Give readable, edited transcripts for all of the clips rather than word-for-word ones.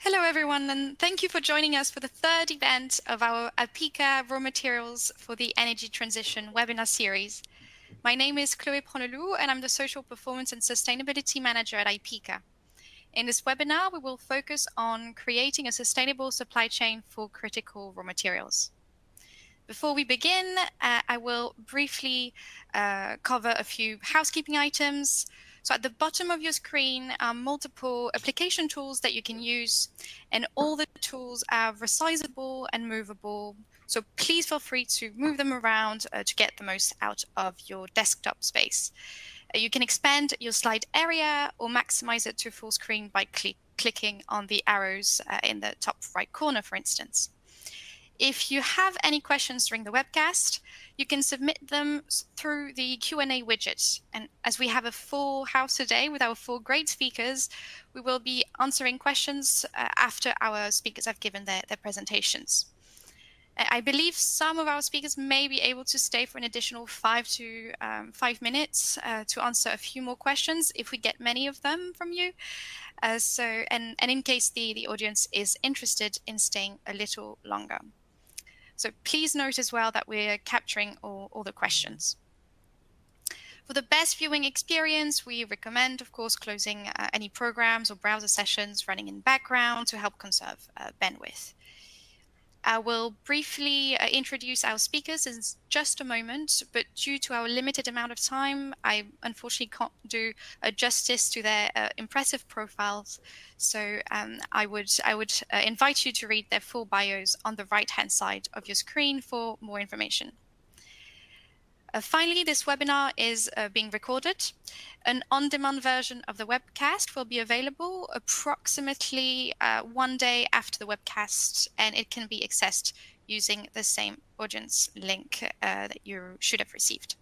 Hello, everyone, and thank you for joining us for the third event of our APICA Raw Materials for the Energy Transition webinar series. My name is Chloé Pronelou, and I'm the Social Performance and Sustainability Manager at APICA. In this webinar, we will focus on creating a sustainable supply chain for critical raw materials. Before we begin, I will briefly cover a few housekeeping items. So at the bottom of your screen are multiple application tools that you can use, and all the tools are resizable and movable. So please feel free to move them around to get the most out of your desktop space. You can expand your slide area or maximize it to full screen by clicking on the arrows in the top right corner, for instance. If you have any questions during the webcast, you can submit them through the Q&A widget. And as we have a full house today with our four great speakers, we will be answering questions after our speakers have given their presentations. I believe some of our speakers may be able to stay for an additional 5 minutes to answer a few more questions if we get many of them from you. And in case the audience is interested in staying a little longer. So please note as well that we're capturing all the questions. For the best viewing experience, we recommend, of course, closing any programs or browser sessions running in background to help conserve bandwidth. I will briefly introduce our speakers in just a moment, but due to our limited amount of time, I unfortunately can't do justice to their impressive profiles. So I would invite you to read their full bios on the right-hand side of your screen for more information. Finally, this webinar is being recorded. An on-demand version of the webcast will be available approximately 1 day after the webcast, and it can be accessed using the same audience link that you should have received.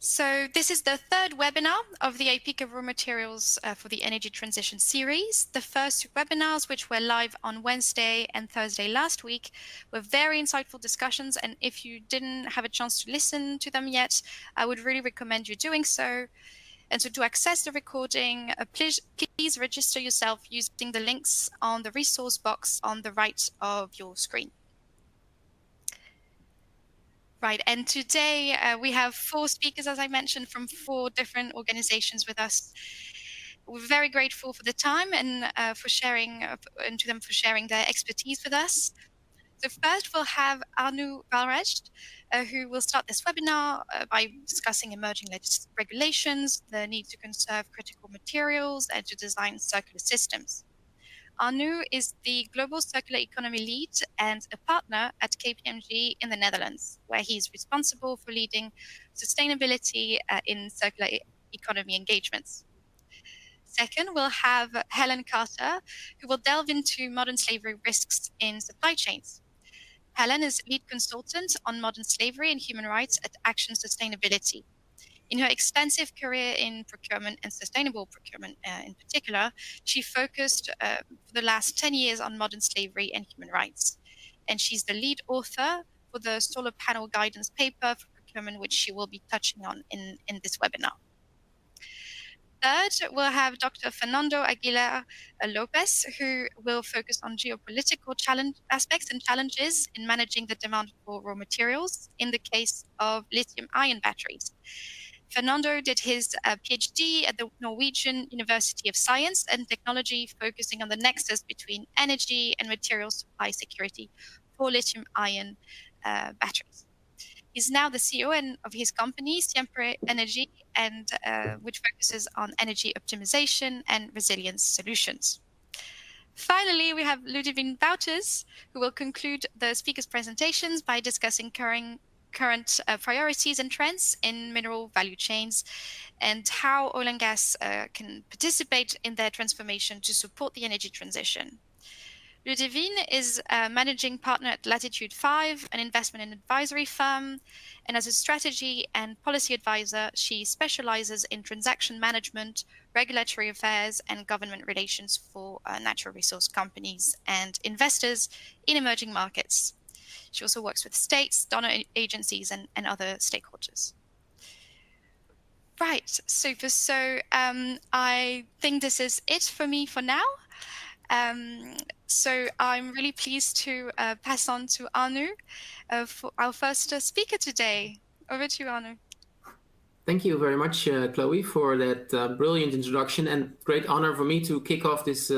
So this is the third webinar of the APICA Raw Materials for the Energy Transition series. The first two webinars, which were live on Wednesday and Thursday last week, were very insightful discussions. And if you didn't have a chance to listen to them yet, I would really recommend you doing so. And so to access the recording, please register yourself using the links on the resource box on the right of your screen. Right, and today we have four speakers, as I mentioned, from four different organizations with us. We're very grateful for the time and for sharing, and to them for sharing their expertise with us. So first we'll have Anu Balraj, who will start this webinar by discussing emerging regulations, the need to conserve critical materials, and to design circular systems. Anu is the Global Circular Economy Lead and a partner at KPMG in the Netherlands, where he is responsible for leading sustainability in circular economy engagements. Second, we'll have Helen Carter, who will delve into modern slavery risks in supply chains. Helen is lead consultant on modern slavery and human rights at Action Sustainability. In her extensive career in procurement and sustainable procurement in particular, she focused for the last 10 years on modern slavery and human rights. And she's the lead author for the solar panel guidance paper for procurement, which she will be touching on in this webinar. Third, we'll have Dr. Fernando Aguilar Lopez, who will focus on geopolitical aspects and challenges in managing the demand for raw materials in the case of lithium-ion batteries. Fernando did his PhD at the Norwegian University of Science and Technology, focusing on the nexus between energy and material supply security for lithium-ion batteries. He's now the CEO of his company, Siempre Energy, and which focuses on energy optimization and resilience solutions. Finally, we have Ludivine Wouters, who will conclude the speakers' presentations by discussing current priorities and trends in mineral value chains and how oil and gas can participate in their transformation to support the energy transition. Ludivine is a managing partner at Latitude 5, an investment and advisory firm, and as a strategy and policy advisor, she specializes in transaction management, regulatory affairs, and government relations for natural resource companies and investors in emerging markets. She also works with states, donor agencies, and other stakeholders. Right, super. So I think this is it for me for now. So I'm really pleased to pass on to Anu for our first speaker today. Over to you, Anu. Thank you very much, Chloe, for that brilliant introduction, and great honor for me to kick off this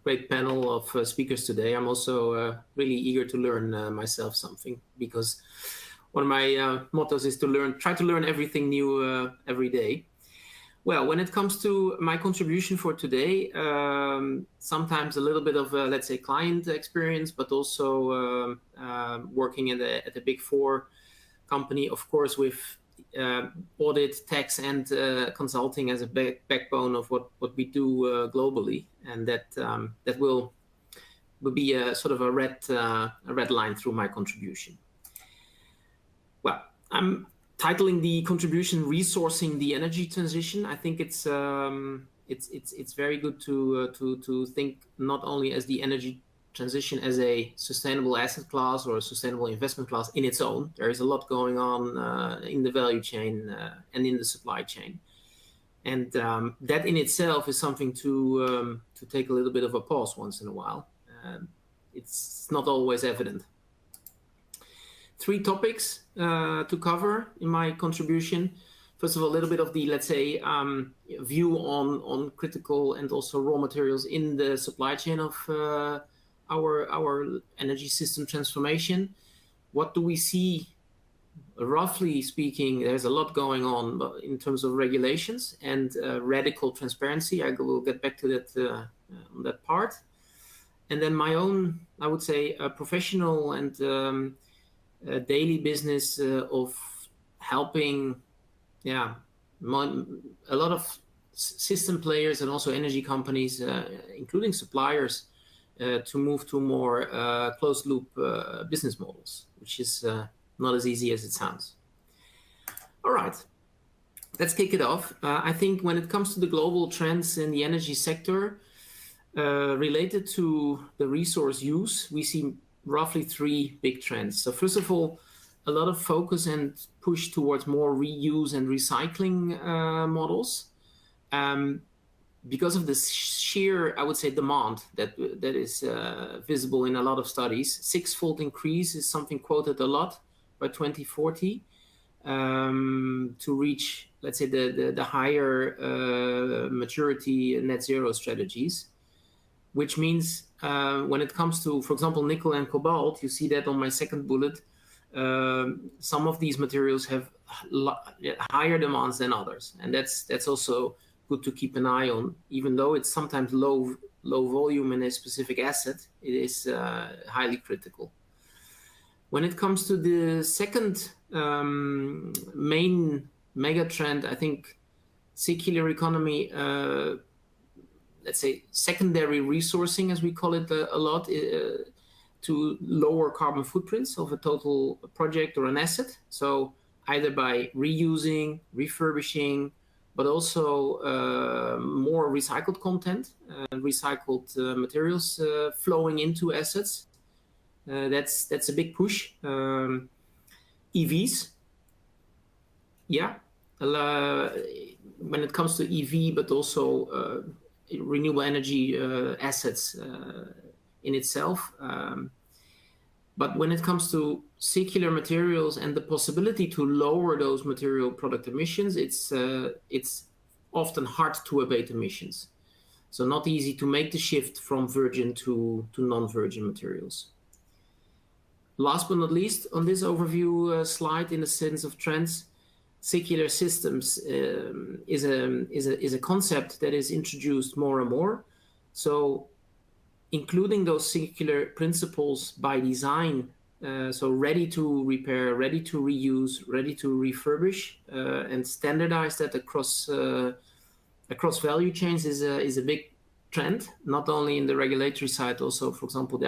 great panel of speakers today. I'm also really eager to learn myself something, because one of my mottos is to try to learn everything new every day. Well, when it comes to my contribution for today, sometimes a little bit of, let's say, client experience, but also working at a Big Four company, of course, with audit, tax, and consulting as a backbone of what we do globally, and that will be a sort of a red line through my contribution. Well, I'm titling the contribution "Resourcing the Energy Transition." I think it's very good to think not only as the energy transition as a sustainable asset class or a sustainable investment class in its own. There is a lot going on in the value chain and in the supply chain, and that in itself is something to take a little bit of a pause once in a while. It's not always evident. 3 topics to cover in my contribution. First of all, a little bit of the, let's say, view on critical and also raw materials in the supply chain of our energy system transformation. What do we see? Roughly speaking, there's a lot going on in terms of regulations and radical transparency. I will get back to that on that part. And then my own, I would say, professional and daily business of helping, a lot of system players and also energy companies, including suppliers, to move to more closed-loop business models, which is not as easy as it sounds. All right, let's kick it off. I think when it comes to the global trends in the energy sector related to the resource use, we see roughly 3 big trends. So first of all, a lot of focus and push towards more reuse and recycling models. Because of the sheer, I would say, demand that is visible in a lot of studies. 6-fold increase is something quoted a lot by 2040 to reach, let's say, the higher maturity net zero strategies, which means when it comes to, for example, nickel and cobalt, you see that on my second bullet, some of these materials have higher demands than others, and that's also good to keep an eye on. Even though it's sometimes low volume in a specific asset, it is highly critical. When it comes to the second main mega trend, I think circular economy, let's say secondary resourcing, as we call it a lot, to lower carbon footprints of a total project or an asset. So either by reusing, refurbishing, but also more recycled content, recycled materials flowing into assets. That's a big push. EVs, when it comes to EV, but also renewable energy assets in itself. But when it comes to circular materials and the possibility to lower those material product emissions, it's often hard to abate emissions. So not easy to make the shift from virgin to non-virgin materials. Last but not least, on this overview slide, in the sense of trends, circular systems is a concept that is introduced more and more. So including those circular principles by design, so ready to repair, ready to reuse, ready to refurbish, and standardize that across value chains is a big trend, not only in the regulatory side, also, for example, the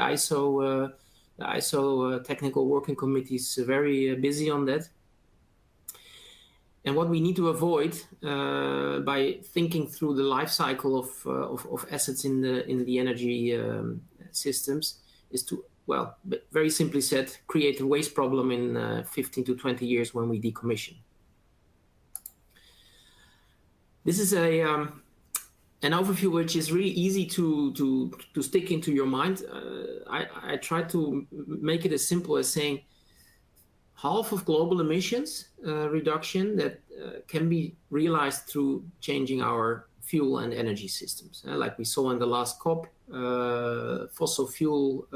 ISO technical working committee is very busy on that. And what we need to avoid by thinking through the life cycle of assets in the energy systems is to, well, very simply said, create a waste problem in 15 to 20 years when we decommission. This is a an overview which is really easy to stick into your mind. I try to make it as simple as saying half of global emissions reduction that can be realized through changing our fuel and energy systems. Like we saw in the last COP, fossil fuel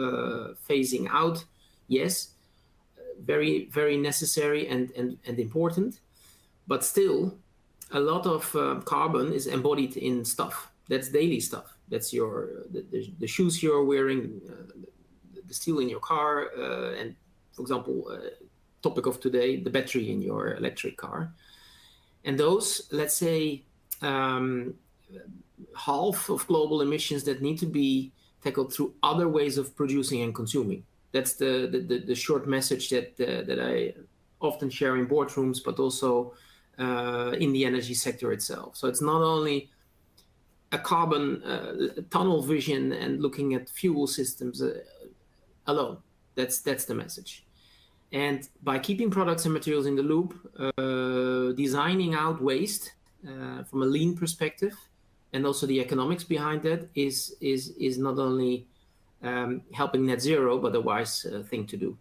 phasing out, yes, very, very necessary and important, but still a lot of carbon is embodied in stuff. That's daily stuff. That's the shoes you're wearing, the steel in your car, and for example, topic of today, the battery in your electric car. And those, let's say, half of global emissions that need to be tackled through other ways of producing and consuming. That's the short message that I often share in boardrooms, but also in the energy sector itself. So it's not only a carbon tunnel vision and looking at fuel systems alone. That's the message. And by keeping products and materials in the loop, designing out waste from a lean perspective, and also the economics behind that is not only helping net zero, but a wise thing to do.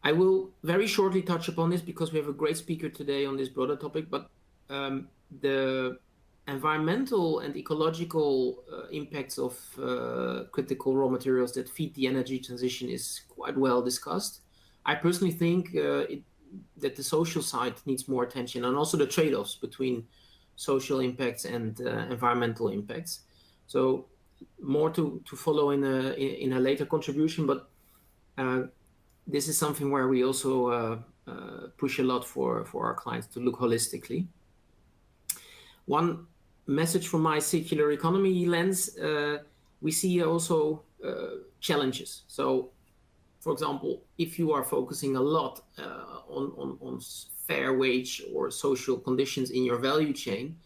I will very shortly touch upon this because we have a great speaker today on this broader topic, but the environmental and ecological impacts of critical raw materials that feed the energy transition is quite well discussed. I personally think that the social side needs more attention, and also the trade-offs between social impacts and environmental impacts. So more to follow in a later contribution, but this is something where we also push a lot for our clients to look holistically. One message from my circular economy lens, we see also challenges. So, for example, if you are focusing a lot on fair wage or social conditions in your value chain,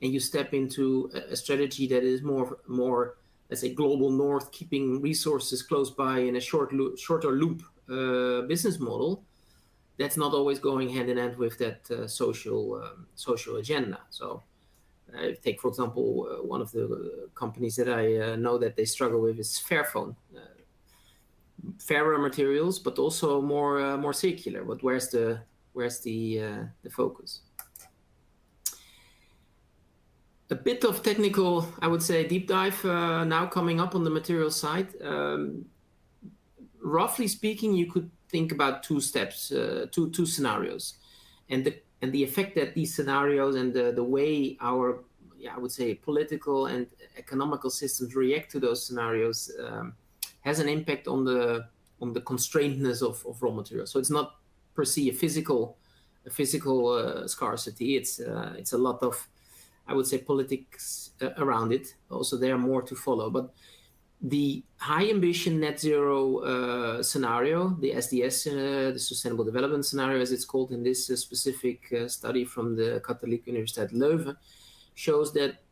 and you step into a strategy that is more, let's say, global north, keeping resources close by in a shorter loop business model, that's not always going hand in hand with that social agenda. So take, for example, one of the companies that I know that they struggle with is Fairphone. Fairer materials, but also more circular. But where's the focus? A bit of technical, I would say, deep dive now coming up on the material side. Roughly speaking, you could think about two steps, two scenarios, and the effect that these scenarios and the way our, I would say, political and economical systems react to those scenarios has an impact on the constraintness of raw materials. So it's not per se a physical scarcity. It's a lot of, I would say, politics around it. Also, there are more to follow. But the high ambition net zero scenario, the SDS, the Sustainable Development Scenario, as it's called in this specific study from the Katholieke Universiteit Leuven, shows that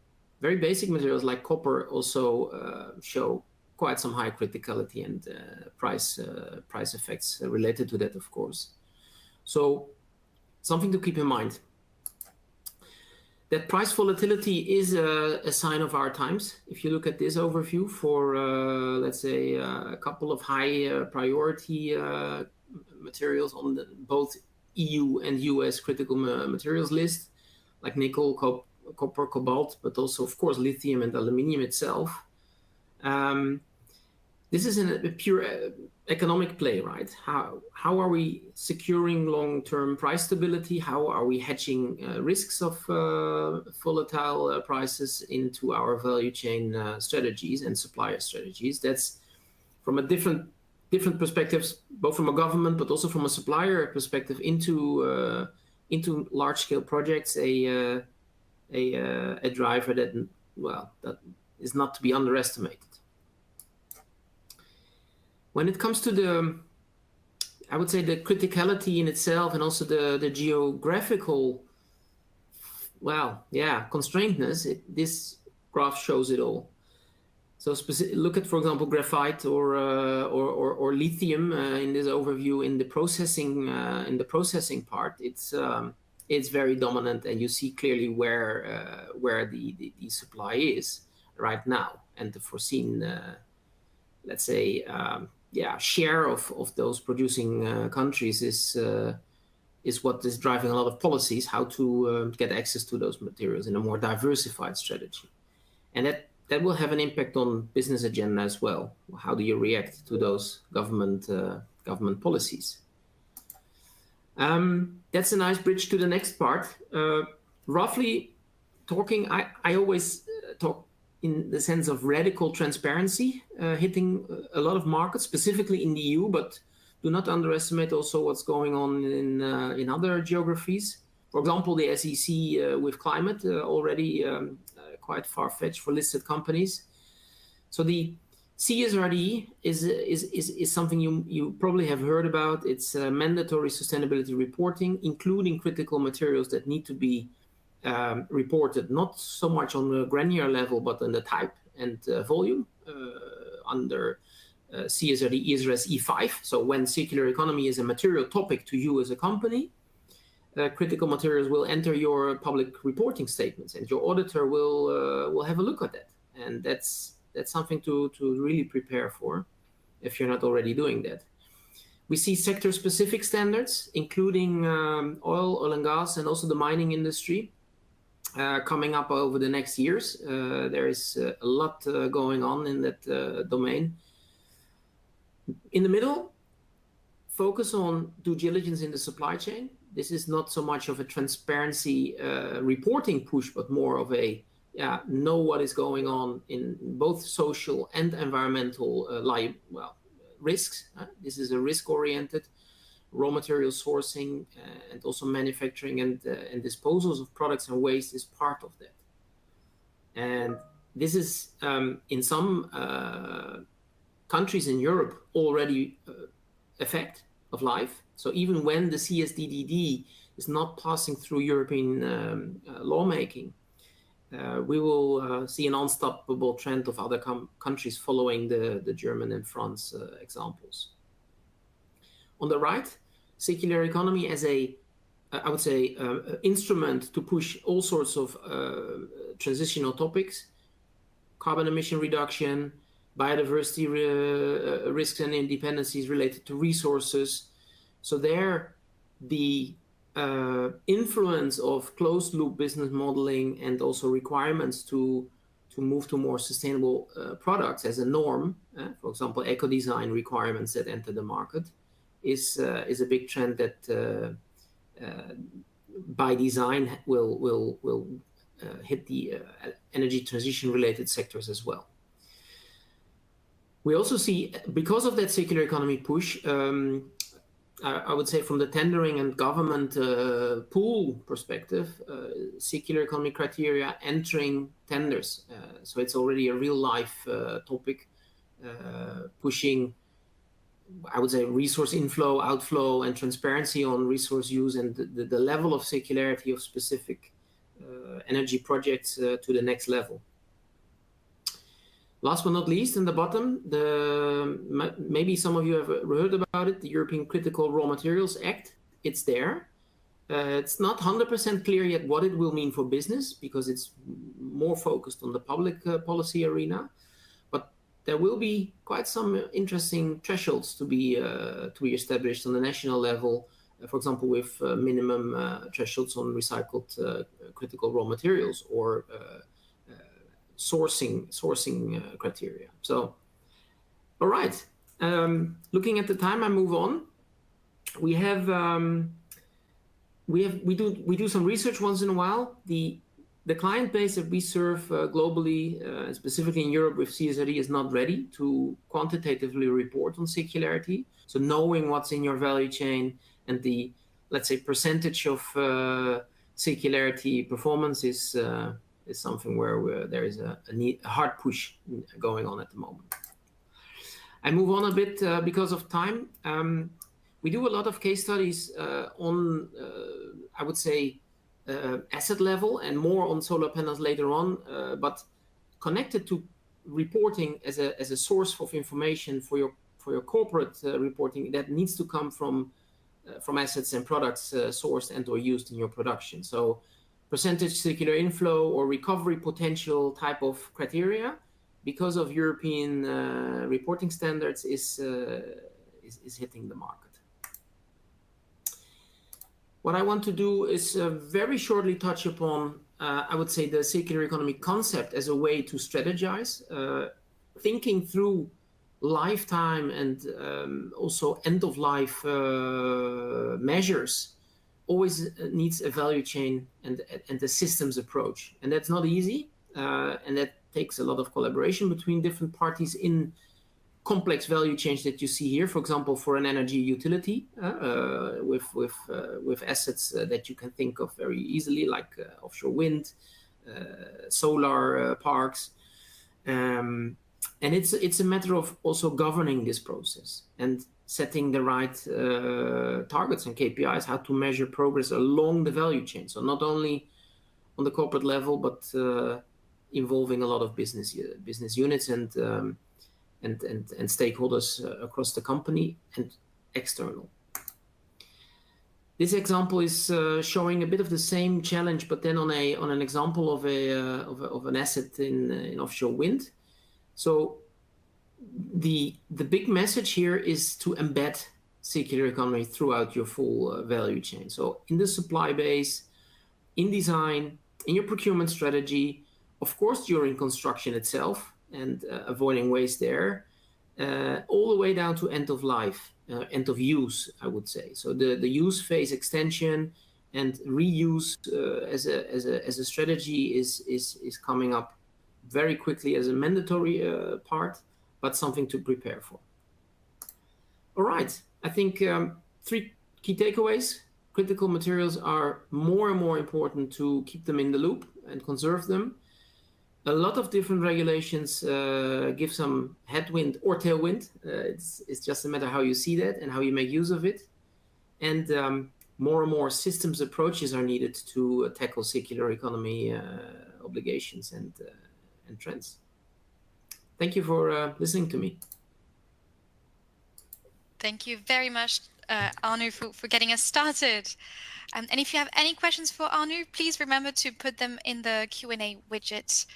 very basic materials like copper also show quite some high criticality and price effects related to that, of course. So something to keep in mind. That price volatility is a sign of our times. If you look at this overview for, let's say, a couple of high priority materials on both EU and US critical materials list, like nickel, copper, cobalt, but also, of course, lithium and aluminium itself. This is a pure economic play, right? How are we securing long-term price stability? How are we hedging risks of volatile prices into our value chain strategies and supplier strategies? That's from a different perspectives, both from a government but also from a supplier perspective into large-scale projects. A driver that is not to be underestimated. When it comes to I would say the criticality in itself and also the geographical, constraintness, this graph shows it all. So look at, for example, graphite or lithium in this overview in the processing part. It's it's very dominant, and you see clearly where the supply is right now, and the foreseen, let's say, share of those producing countries is what is driving a lot of policies, how to get access to those materials in a more diversified strategy. And that will have an impact on business agenda as well. How do you react to those government policies? That's a nice bridge to the next part. Roughly talking, I always talk in the sense of radical transparency hitting a lot of markets, specifically in the EU, but do not underestimate also what's going on in other geographies. For example, the SEC with climate already quite far-fetched for listed companies. So the CSRD is something you probably have heard about. It's mandatory sustainability reporting, including critical materials that need to be reported, not so much on the granular level, but on the type and volume under CSRD ESRS E5. So when circular economy is a material topic to you as a company, critical materials will enter your public reporting statements, and your auditor will have a look at that. And that's something to really prepare for if you're not already doing that. We see sector-specific standards, including oil and gas, and also the mining industry, coming up over the next years. There is a lot going on in that domain. In the middle, focus on due diligence in the supply chain. This is not so much of a transparency reporting push, but more of a know what is going on in both social and environmental risks. This is a risk-oriented raw material sourcing and also manufacturing and disposals of products and waste is part of that. And this is in some countries in Europe already a fact of life. So even when the CSDDD is not passing through European lawmaking, we will see an unstoppable trend of other countries following the German and France examples. On the right, circular economy as I would say, instrument to push all sorts of transitional topics, carbon emission reduction, biodiversity risks and independencies related to resources. So there, the influence of closed loop business modeling and also requirements to move to more sustainable products as a norm, for example, eco-design requirements that enter the market, is a big trend that by design will hit the energy transition related sectors as well. We also see, because of that circular economy push, I would say from the tendering and government pool perspective, circular economy criteria entering tenders. So it's already a real life topic, pushing, I would say, resource inflow, outflow, and transparency on resource use and the level of circularity of specific energy projects to the next level. Last but not least, in the bottom, maybe some of you have heard about it, the European Critical Raw Materials Act. It's there. It's not 100% clear yet what it will mean for business, because it's more focused on the public policy arena. But there will be quite some interesting thresholds to be established on the national level, for example, with minimum thresholds on recycled critical raw materials or sourcing criteria. So, all right. Looking at the time, I move on. We do some research once in a while. The client base that we serve globally, specifically in Europe with CSRD, is not ready to quantitatively report on circularity. So knowing what's in your value chain and the, let's say, percentage of circularity performance is something where there is a hard push going on at the moment. I move on a bit because of time. We do a lot of case studies on, I would say, asset level and more on solar panels later on, but connected to reporting as a source of information for your corporate reporting that needs to come from from assets and products sourced and or used in your production. So percentage circular inflow or recovery potential type of criteria, because of European reporting standards, is hitting the market. What I want to do is very shortly touch upon, I would say, the circular economy concept as a way to strategize, thinking through lifetime and also end-of-life measures always needs a value chain and a systems approach. And that's not easy, and that takes a lot of collaboration between different parties in complex value chains that you see here. For example, for an energy utility, with assets that you can think of very easily, like offshore wind, solar parks. And it's a matter of also governing this process and setting the right targets and KPIs, how to measure progress along the value chain. So not only on the corporate level, but involving a lot of business units and stakeholders across the company and external. This example is showing a bit of the same challenge, but then on an example of an asset in offshore wind. So the big message here is to embed circular economy throughout your full value chain. So in the supply base, in design, in your procurement strategy, of course during construction itself and avoiding waste there, all the way down to end of life, end of use, I would say. So the use phase extension and reuse as a strategy is coming up very quickly as a mandatory part, but something to prepare for. All right, I think 3 key takeaways. Critical materials are more and more important to keep them in the loop and conserve them. A lot of different regulations give some headwind or tailwind. It's just a matter how you see that and how you make use of it. And more and more systems approaches are needed to tackle circular economy obligations and trends. Thank you for listening to me. Thank you very much, Arno, for getting us started. And if you have any questions for Arno, please remember to put them in the Q&A widget.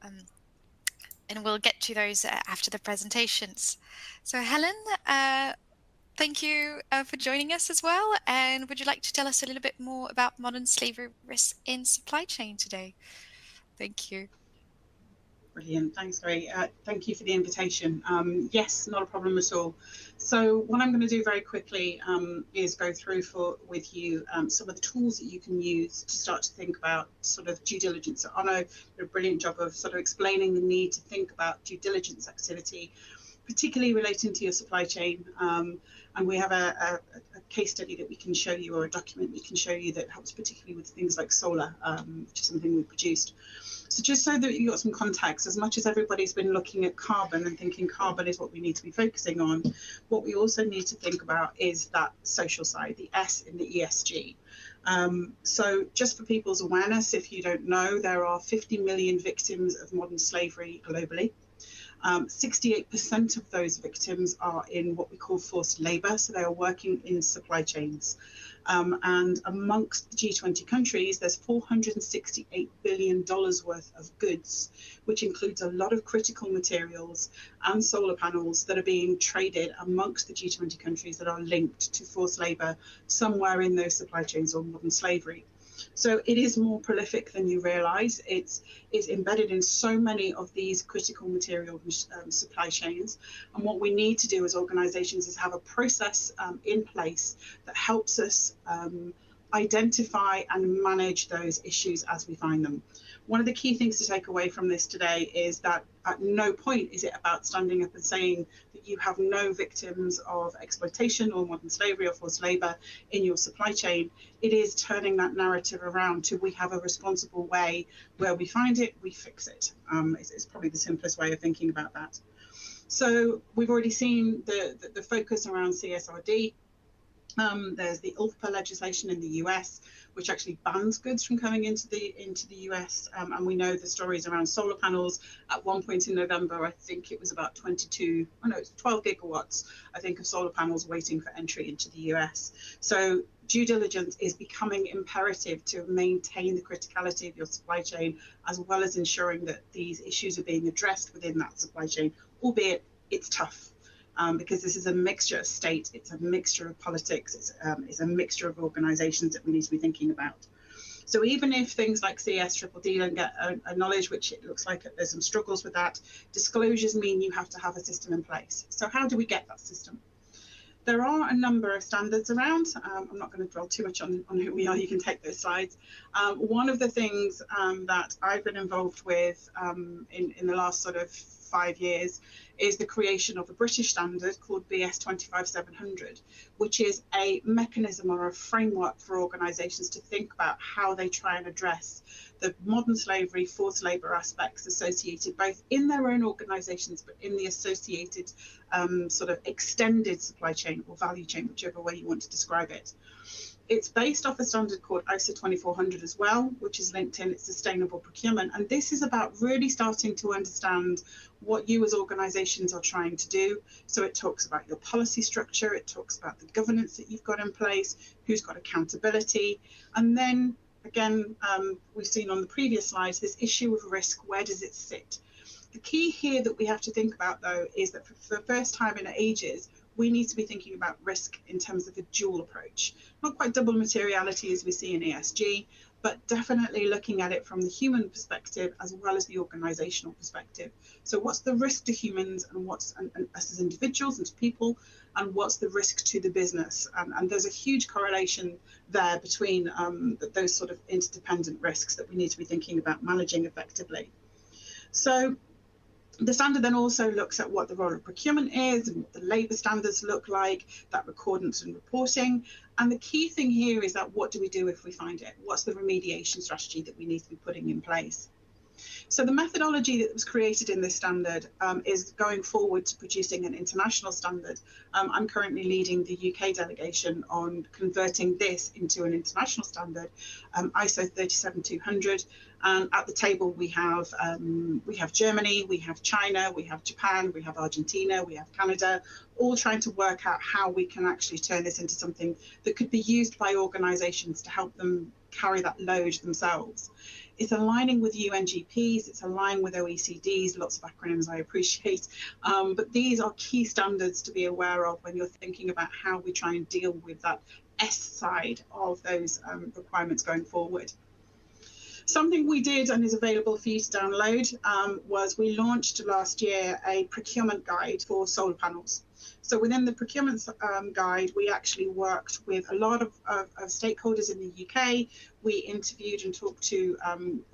And we'll get to those after the presentations. So Helen, thank you for joining us as well. And would you like to tell us a little bit more about modern slavery risks in supply chain today? Thank you. Brilliant. Thanks, Ray. Thank you for the invitation. Yes, not a problem at all. So what I'm going to do very quickly is go through with you some of the tools that you can use to start to think about sort of due diligence. So Arno did a brilliant job of sort of explaining the need to think about due diligence activity, particularly relating to your supply chain. And we have a case study that we can show you, or a document we can show you that helps particularly with things like solar, which is something we produced. So just so that you've got some context, as much as everybody's been looking at carbon and thinking carbon is what we need to be focusing on, what we also need to think about is that social side, the S in the ESG. So just for people's awareness, if you don't know, there are 50 million victims of modern slavery globally. 68% of those victims are in what we call forced labor, so they are working in supply chains. And amongst the G20 countries, there's $468 billion worth of goods, which includes a lot of critical materials and solar panels that are being traded amongst the G20 countries that are linked to forced labor somewhere in those supply chains or modern slavery. So it is more prolific than you realize. It's embedded in so many of these critical material supply chains. And what we need to do as organizations is have a process in place that helps us identify and manage those issues as we find them. One of the key things to take away from this today is that at no point is it about standing up and saying that you have no victims of exploitation or modern slavery or forced labor in your supply chain. It is turning that narrative around to we have a responsible way where we find it, we fix it. It's probably the simplest way of thinking about that. So we've already seen the focus around CSRD. There's the ULPA legislation in the US, which actually bans goods from coming into the US. And we know the stories around solar panels. At one point in November, I think it was about 12 gigawatts, I think, of solar panels waiting for entry into the US. So due diligence is becoming imperative to maintain the criticality of your supply chain, as well as ensuring that these issues are being addressed within that supply chain, albeit it's tough. Because this is a mixture of state, it's a mixture of politics, it's a mixture of organisations that we need to be thinking about. So even if things like CSDD don't get a knowledge, which it looks like there's some struggles with that, disclosures mean you have to have a system in place. So how do we get that system? There are a number of standards around. I'm not going to dwell too much on who we are. You can take those slides. One of the things that I've been involved with in the last sort of 5 years is the creation of a British standard called BS 25700, which is a mechanism or a framework for organisations to think about how they try and address the modern slavery, forced labour aspects associated both in their own organisations, but in the associated sort of extended supply chain or value chain, whichever way you want to describe it. It's based off a standard called ISO 2400 as well, which is linked in its sustainable procurement. And this is about really starting to understand what you as organisations are trying to do. So it talks about your policy structure, it talks about the governance that you've got in place, who's got accountability. And then again, we've seen on the previous slides, this issue of risk, where does it sit? The key here that we have to think about, though, is that for the first time in ages, we need to be thinking about risk in terms of a dual approach. Not quite double materiality as we see in ESG, but definitely looking at it from the human perspective as well as the organizational perspective. So what's the risk to humans and what's us as individuals and to people, and what's the risk to the business? And there's a huge correlation there between those sort of interdependent risks that we need to be thinking about managing effectively. So the standard then also looks at what the role of procurement is and what the labour standards look like, that recordance and reporting. And the key thing here is that what do we do if we find it? What's the remediation strategy that we need to be putting in place? So the methodology that was created in this standard is going forward to producing an international standard. I'm currently leading the UK delegation on converting this into an international standard, ISO 37200. And at the table we have Germany, we have China, we have Japan, we have Argentina, we have Canada, all trying to work out how we can actually turn this into something that could be used by organisations to help them carry that load themselves. It's aligning with UNGPs, it's aligning with OECDs, lots of acronyms I appreciate, but these are key standards to be aware of when you're thinking about how we try and deal with that S side of those requirements going forward. Something we did and is available for you to download was we launched last year a procurement guide for solar panels. So within the procurement guide, we actually worked with a lot of stakeholders in the UK. We interviewed and talked to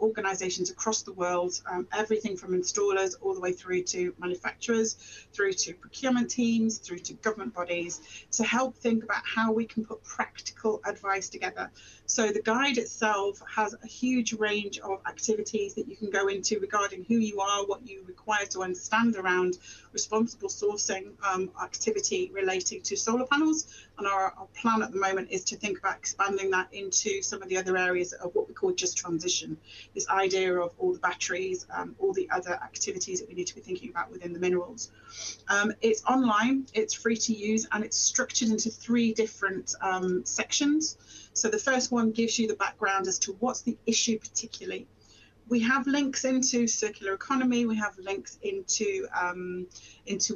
organisations across the world, everything from installers all the way through to manufacturers, through to procurement teams, through to government bodies, to help think about how we can put practical advice together. So the guide itself has a huge range of activities that you can go into regarding who you are, what you require to understand around responsible sourcing activity relating to solar panels. And our plan at the moment is to think about expanding that into some of the other areas of what we call just transition, this idea of all the batteries, all the other activities that we need to be thinking about within the minerals. It's online, it's free to use, and it's structured into 3 different sections. So the first one gives you the background as to what's the issue particularly. We have links into circular economy, we have links into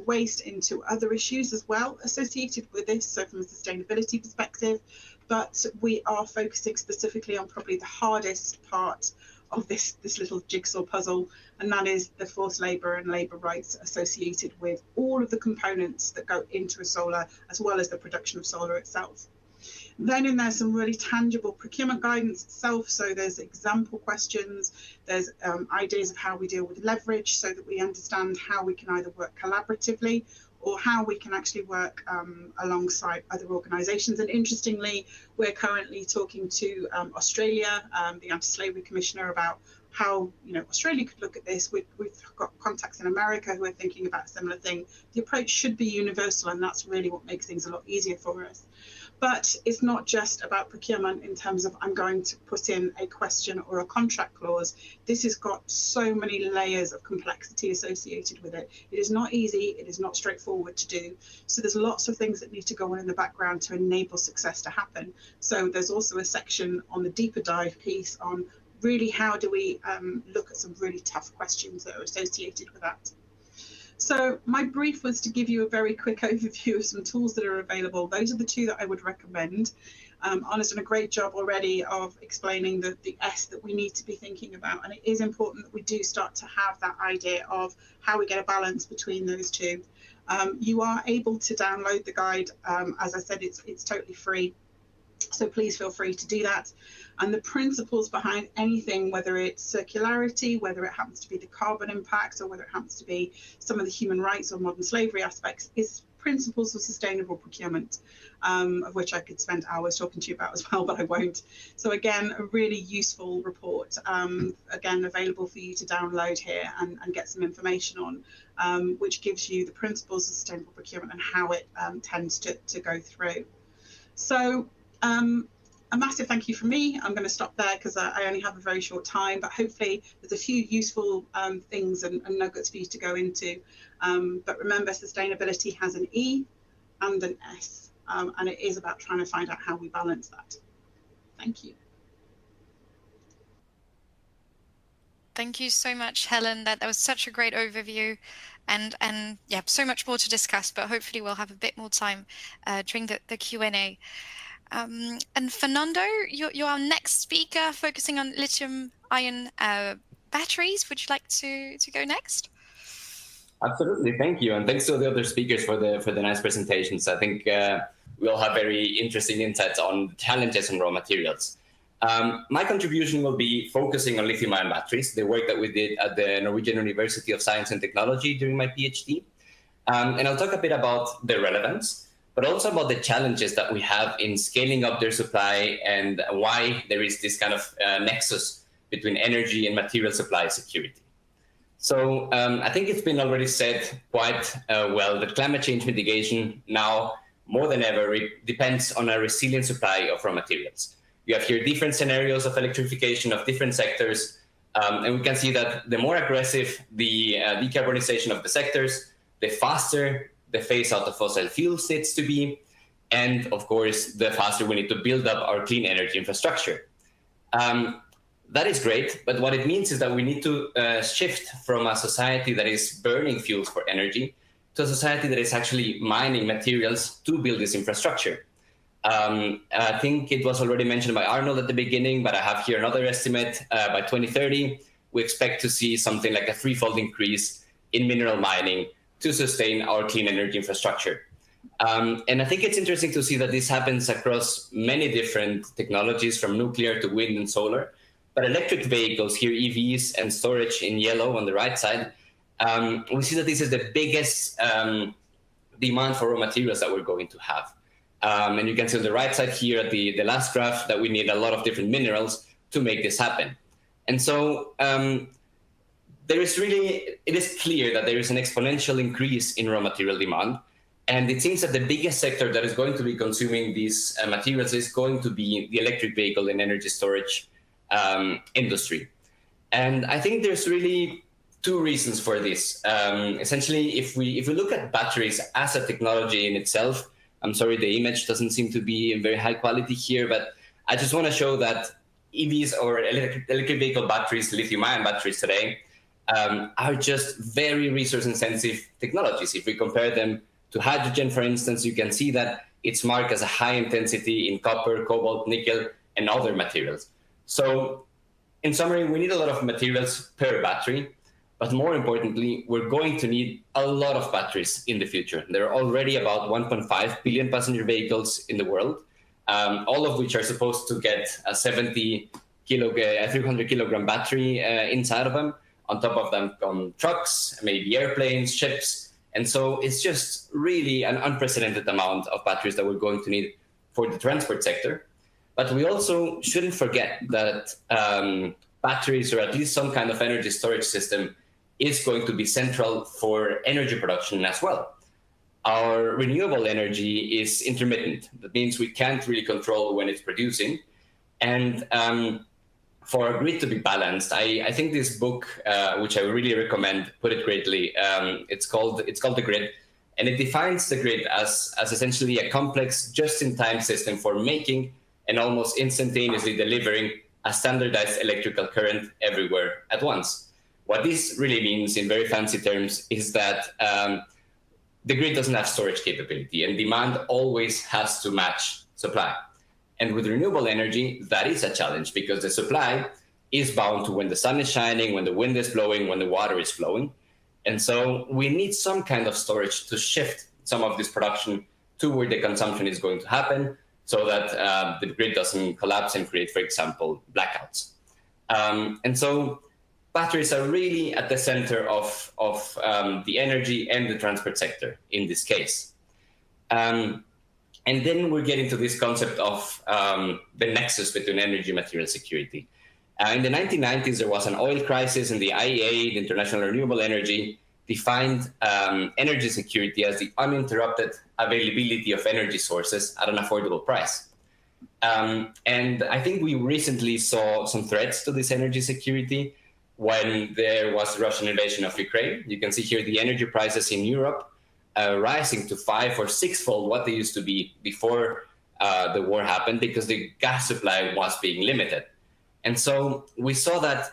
waste, into other issues as well associated with this, so from a sustainability perspective, but we are focusing specifically on probably the hardest part of this little jigsaw puzzle, and that is the forced labour and labour rights associated with all of the components that go into a solar, as well as the production of solar itself. Then in there's some really tangible procurement guidance itself. So there's example questions, there's ideas of how we deal with leverage so that we understand how we can either work collaboratively or how we can actually work alongside other organisations. And interestingly, we're currently talking to Australia, the Anti-Slavery Commissioner, about how Australia could look at this. We've got contacts in America who are thinking about a similar thing. The approach should be universal, and that's really what makes things a lot easier for us. But it's not just about procurement in terms of I'm going to put in a question or a contract clause. This has got so many layers of complexity associated with it. It is not easy. It is not straightforward to do. So there's lots of things that need to go on in the background to enable success to happen. So there's also a section on the deeper dive piece on really how do we look at some really tough questions that are associated with that. So my brief was to give you a very quick overview of some tools that are available. Those are the two that I would recommend. Anna's done a great job already of explaining the S that we need to be thinking about. And it is important that we do start to have that idea of how we get a balance between those two. You are able to download the guide. As I said, it's totally free. So please feel free to do that. And the principles behind anything, whether it's circularity, whether it happens to be the carbon impact, or whether it happens to be some of the human rights or modern slavery aspects, is principles of sustainable procurement, of which I could spend hours talking to you about as well, but I won't. So again, a really useful report, again, available for you to download here and get some information on, which gives you the principles of sustainable procurement and how it tends to go through. So a massive thank you from me. I'm going to stop there because I only have a very short time, but hopefully there's a few useful things and nuggets for you to go into. But remember, sustainability has an E and an S, and it is about trying to find out how we balance that. Thank you. Thank you so much, Helen. That was such a great overview, and yeah, so much more to discuss, but hopefully we'll have a bit more time during the Q&A. And Fernando, you're our next speaker, focusing on lithium-ion batteries. Would you like to go next? Absolutely, thank you, and thanks to the other speakers for the nice presentations. I think we all have very interesting insights on challenges in raw materials. My contribution will be focusing on lithium-ion batteries, the work that we did at the Norwegian University of Science and Technology during my PhD, and I'll talk a bit about their relevance, but also about the challenges that we have in scaling up their supply and why there is this kind of nexus between energy and material supply security. So I think it's been already said quite well that climate change mitigation now more than ever depends on a resilient supply of raw materials. You have here different scenarios of electrification of different sectors, and we can see that the more aggressive the decarbonization of the sectors, the faster the phase out of fossil fuels needs to be, and of course, the faster we need to build up our clean energy infrastructure. That is great, but what it means is that we need to shift from a society that is burning fuels for energy to a society that is actually mining materials to build this infrastructure. I think it was already mentioned by Arnold at the beginning, but I have here another estimate. By 2030, we expect to see something like a threefold increase in mineral mining to sustain our clean energy infrastructure. And I think it's interesting to see that this happens across many different technologies, from nuclear to wind and solar. But electric vehicles, here EVs and storage in yellow on the right side, we see that this is the biggest demand for raw materials that we're going to have. And you can see on the right side here at the last graph that we need a lot of different minerals to make this happen. And so it is clear that there is an exponential increase in raw material demand. And it seems that the biggest sector that is going to be consuming these materials is going to be the electric vehicle and energy storage industry. And I think there's really two reasons for this. Essentially, if we look at batteries as a technology in itself, I'm sorry, the image doesn't seem to be in very high quality here, but I just want to show that EVs or electric vehicle batteries, lithium-ion batteries today, are just very resource-intensive technologies. If we compare them to hydrogen, for instance, you can see that it's marked as a high intensity in copper, cobalt, nickel, and other materials. So in summary, we need a lot of materials per battery, but more importantly, we're going to need a lot of batteries in the future. There are already about 1.5 billion passenger vehicles in the world, all of which are supposed to get a 300 kilogram battery inside of them. On top of them come trucks, maybe airplanes, ships. And so it's just really an unprecedented amount of batteries that we're going to need for the transport sector. But we also shouldn't forget that batteries, or at least some kind of energy storage system, is going to be central for energy production as well. our renewable energy is intermittent. That means we can't really control when it's producing. And for our grid to be balanced, I think this book, which I really recommend, put it greatly. It's called The Grid, and it defines the grid as essentially a complex, just-in-time system for making and almost instantaneously delivering a standardized electrical current everywhere at once. What this really means in very fancy terms is that the grid doesn't have storage capability, and demand always has to match supply. And with renewable energy, that is a challenge because the supply is bound to when the sun is shining, when the wind is blowing, when the water is flowing. And so we need some kind of storage to shift some of this production to where the consumption is going to happen so that the grid doesn't collapse and create, for example, blackouts. And so batteries are really at the center of the energy and the transport sector in this case. And then we're getting to this concept of the nexus between energy material security. In the 1990s, there was an oil crisis, and the IEA, the International Renewable Energy, defined energy security as the uninterrupted availability of energy sources at an affordable price. And I think we recently saw some threats to this energy security when there was the Russian invasion of Ukraine. You can see here the energy prices in Europe rising to 5- or 6-fold what they used to be before the war happened because the gas supply was being limited. And so we saw that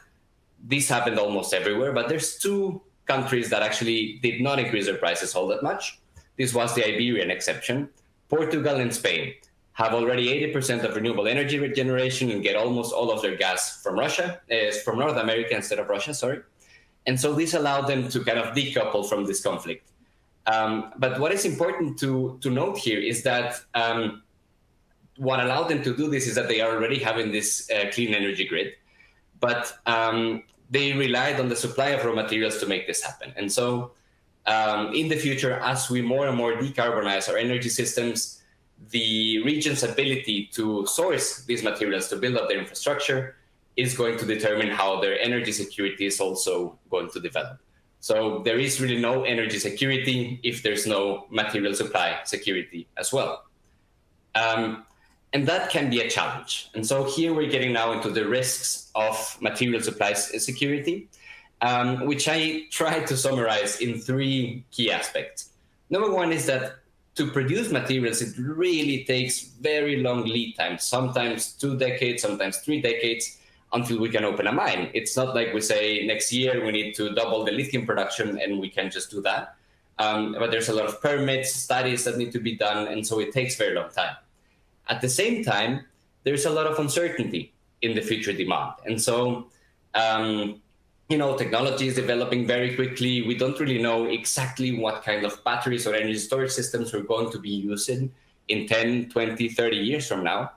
this happened almost everywhere, but there's 2 countries that actually did not increase their prices all that much. This was the Iberian exception. Portugal and Spain have already 80% of renewable energy generation and get almost all of their gas from Russia, from North America instead of Russia, sorry. And so this allowed them to kind of decouple from this conflict. But what is important to note here is that what allowed them to do this is that they are already having this clean energy grid, but they relied on the supply of raw materials to make this happen. And so in the future, as we more and more decarbonize our energy systems, the region's ability to source these materials to build up their infrastructure is going to determine how their energy security is also going to develop. So there is really no energy security if there's no material supply security as well. And that can be a challenge. And so here we're getting now into the risks of material supply security, which I try to summarize in 3 key aspects. Number 1 is that to produce materials, it really takes very long lead times, sometimes 2 decades, sometimes 3 decades, until we can open a mine. It's not like we say next year we need to double the lithium production and we can just do that. But there's a lot of permits, studies that need to be done, and so it takes very long time. At the same time, there's a lot of uncertainty in the future demand. And so, technology is developing very quickly. We don't really know exactly what kind of batteries or energy storage systems we're going to be using in 10, 20, 30 years from now.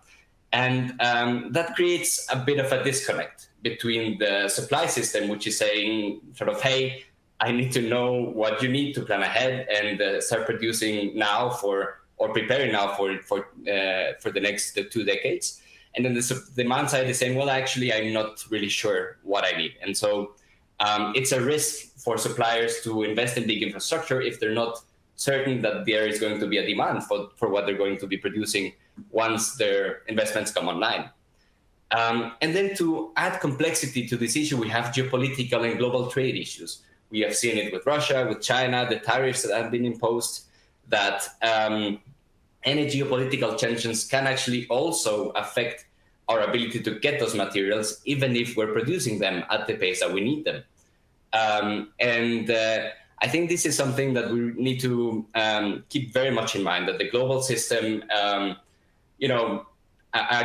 And that creates a bit of a disconnect between the supply system, which is saying sort of, hey, I need to know what you need to plan ahead and start producing now or preparing now for the next 2 decades. And then the demand side is saying, well, actually, I'm not really sure what I need. And so it's a risk for suppliers to invest in big infrastructure if they're not certain that there is going to be a demand for what they're going to be producing once their investments come online. And then to add complexity to this issue, we have geopolitical and global trade issues. We have seen it with Russia, with China, the tariffs that have been imposed, that any geopolitical tensions can actually also affect our ability to get those materials, even if we're producing them at the pace that we need them. I think this is something that we need to keep very much in mind, that the global system, a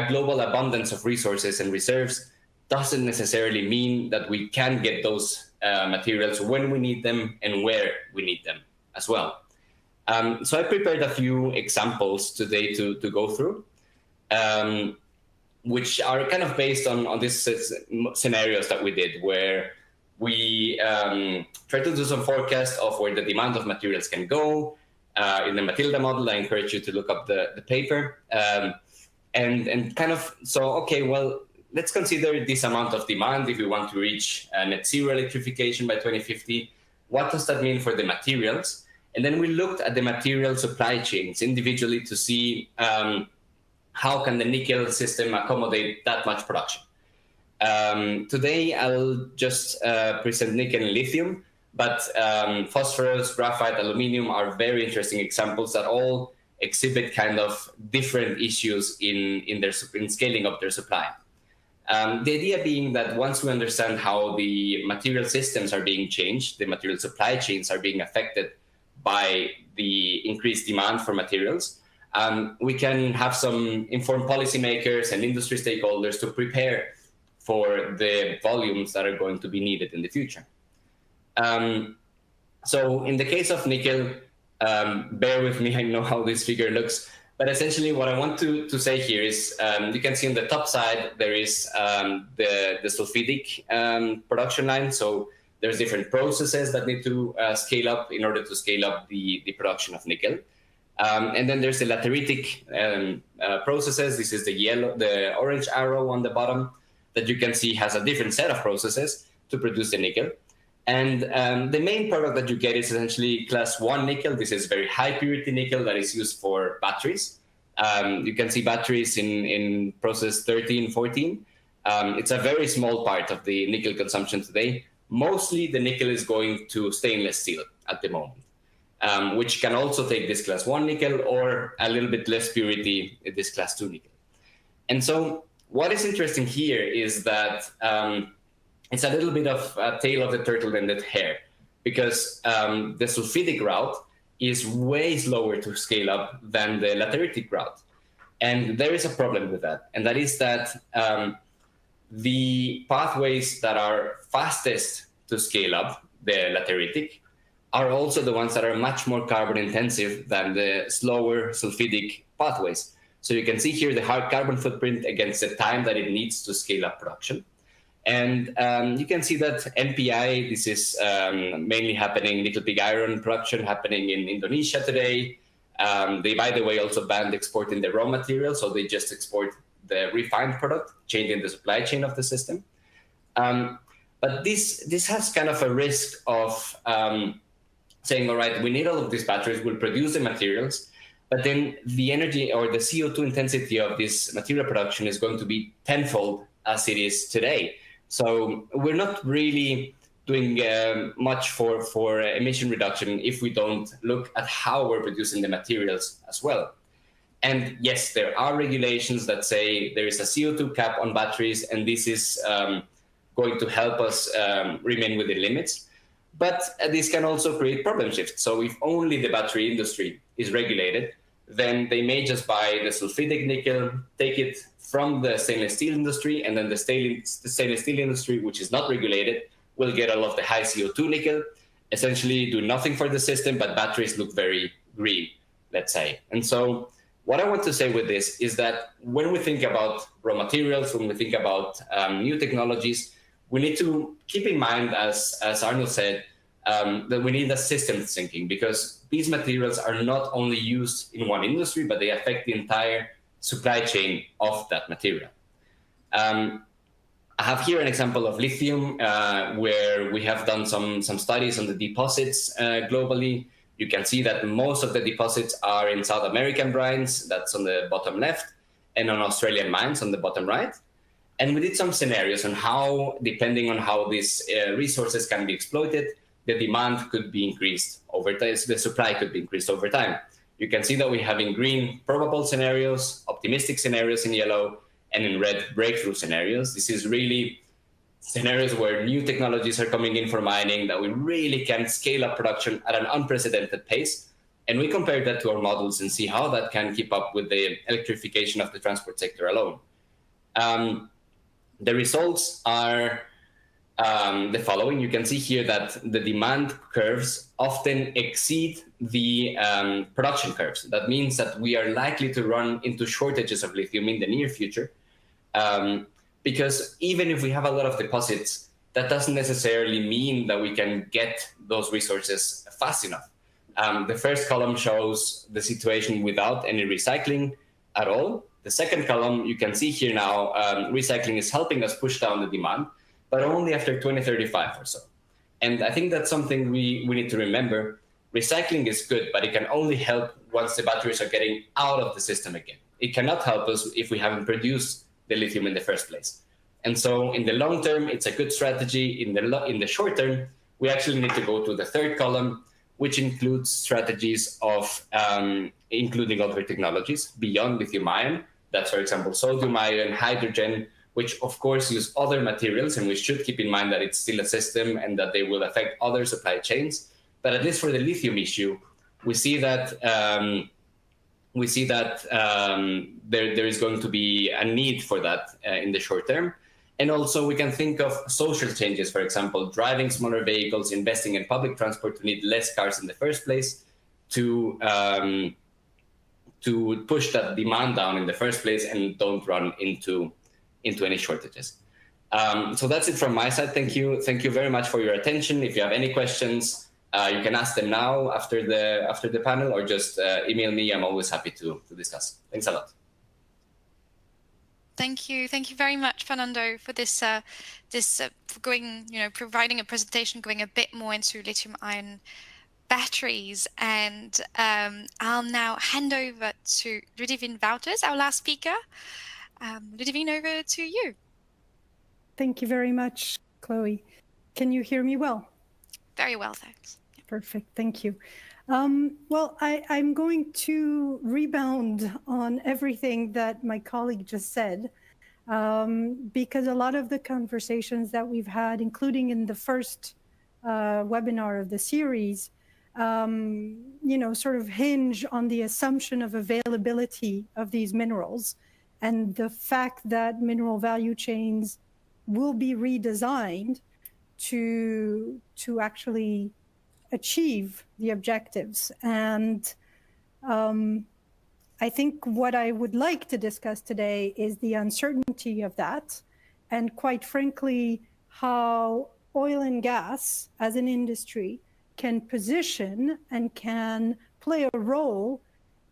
global abundance of resources and reserves doesn't necessarily mean that we can get those materials when we need them and where we need them as well. So I prepared a few examples today to go through, which are kind of based on these scenarios that we did, where we try to do some forecast of where the demand of materials can go. In the Matilda model, I encourage you to look up the paper. And kind of, let's consider this amount of demand if we want to reach net zero electrification by 2050. What does that mean for the materials? And then we looked at the material supply chains individually to see how can the nickel system accommodate that much production. Today, I'll just present nickel and lithium, but phosphorus, graphite, aluminium are very interesting examples that all exhibit kind of different issues in scaling up their supply. The idea being that once we understand how the material systems are being changed, the material supply chains are being affected by the increased demand for materials, we can have some informed policymakers and industry stakeholders to prepare for the volumes that are going to be needed in the future. So in the case of nickel, bear with me, I know how this figure looks, but essentially what I want to say here is, you can see on the top side, there is the sulfidic production line. So there's different processes that need to scale up in order to scale up the production of nickel. And then there's the lateritic processes. This is the orange arrow on the bottom that you can see has a different set of processes to produce the nickel. And the main product that you get is essentially class 1 nickel. This is very high purity nickel that is used for batteries. You can see batteries in process 13, 14. It's a very small part of the nickel consumption today. Mostly the nickel is going to stainless steel at the moment, which can also take this class 1 nickel, or a little bit less purity, this class 2 nickel. And so what is interesting here is that it's a little bit of a tail of the turtle than the hare, because the sulfidic route is way slower to scale up than the lateritic route. And there is a problem with that. And that is that the pathways that are fastest to scale up, the lateritic, are also the ones that are much more carbon intensive than the slower sulfidic pathways. So you can see here the hard carbon footprint against the time that it needs to scale up production. And you can see that NPI, this is mainly happening, nickel pig iron production happening in Indonesia today. They, by the way, also banned exporting the raw material, so they just export the refined product, changing the supply chain of the system. But this has kind of a risk of saying, all right, we need all of these batteries, we'll produce the materials, but then the energy or the CO2 intensity of this material production is going to be tenfold as it is today. So we're not really doing much for emission reduction if we don't look at how we're producing the materials as well. And yes, there are regulations that say there is a CO2 cap on batteries, and this is going to help us remain within limits. But this can also create problem shifts. So if only the battery industry is regulated, then they may just buy the sulfidic nickel, take it from the stainless steel industry, and then the stainless steel industry, which is not regulated, will get all of the high CO2 nickel, essentially do nothing for the system, but batteries look very green, let's say. And so what I want to say with this is that when we think about raw materials, when we think about new technologies, we need to keep in mind, as Arnold said, that we need a systems thinking, because these materials are not only used in one industry, but they affect the entire supply chain of that material. I have here an example of lithium, where we have done some studies on the deposits globally. You can see that most of the deposits are in South American brines, that's on the bottom left, and on Australian mines on the bottom right. And we did some scenarios on how, depending on how these resources can be exploited, the demand could be increased over time, the supply could be increased over time. You can see that we have in green probable scenarios, optimistic scenarios in yellow, and in red breakthrough scenarios. This is really scenarios where new technologies are coming in for mining, that we really can scale up production at an unprecedented pace. And we compare that to our models and see how that can keep up with the electrification of the transport sector alone. The results are the following. You can see here that the demand curves often exceed the production curves. That means that we are likely to run into shortages of lithium in the near future, because even if we have a lot of deposits, that doesn't necessarily mean that we can get those resources fast enough. The first column shows the situation without any recycling at all. The second column, you can see here now, recycling is helping us push down the demand, but only after 2035 or so. And I think that's something we need to remember, recycling is good, but it can only help once the batteries are getting out of the system again. It cannot help us if we haven't produced the lithium in the first place. And so in the long term, it's a good strategy. In the short term, we actually need to go to the third column, which includes strategies of including other technologies beyond lithium-ion. That's, for example, sodium-ion, hydrogen, which of course use other materials, and we should keep in mind that it's still a system and that they will affect other supply chains. But at least for the lithium issue, we see that there is going to be a need for that in the short term. And also we can think of social changes, for example, driving smaller vehicles, investing in public transport to need less cars in the first place, to push that demand down in the first place and don't run into any shortages. So that's it from my side. Thank you very much for your attention. If you have any questions, you can ask them now after the panel, or just email me. I'm always happy to discuss. Thanks a lot. Thank you very much, Fernando, for this for going, providing a presentation, going a bit more into lithium-ion batteries. And I'll now hand over to Ludivine Wouters, our last speaker. Ludivine, over to you. Thank you very much, Chloe. Can you hear me well? Very well, thanks. Perfect, thank you. Well, I'm going to rebound on everything that my colleague just said, because a lot of the conversations that we've had, including in the first webinar of the series, sort of hinge on the assumption of availability of these minerals and the fact that mineral value chains will be redesigned to actually achieve the objectives. And I think what I would like to discuss today is the uncertainty of that, and quite frankly, how oil and gas as an industry can position and can play a role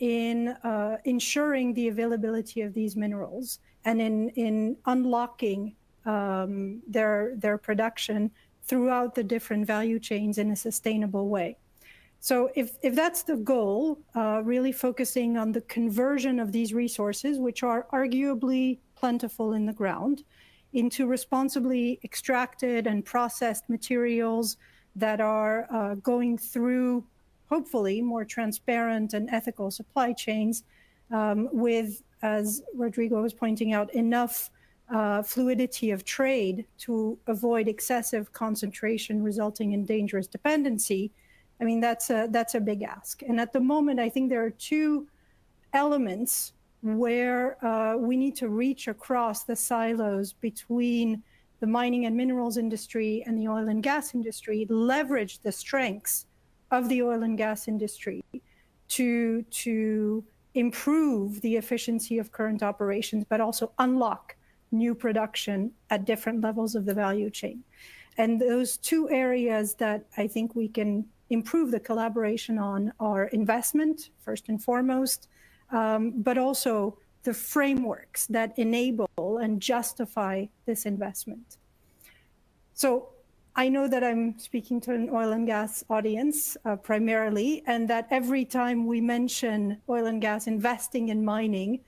in ensuring the availability of these minerals and in unlocking their production throughout the different value chains in a sustainable way. So if that's the goal, really focusing on the conversion of these resources, which are arguably plentiful in the ground, into responsibly extracted and processed materials that are going through, hopefully, more transparent and ethical supply chains with, as Rodrigo was pointing out, enough fluidity of trade to avoid excessive concentration resulting in dangerous dependency. I mean, that's a big ask. And at the moment, I think there are two elements where we need to reach across the silos between the mining and minerals industry and the oil and gas industry, leverage the strengths of the oil and gas industry to improve the efficiency of current operations, but also unlock new production at different levels of the value chain. And those two areas that I think we can improve the collaboration on are investment, first and foremost, but also the frameworks that enable and justify this investment. So I know that I'm speaking to an oil and gas audience primarily, and that every time we mention oil and gas investing in mining,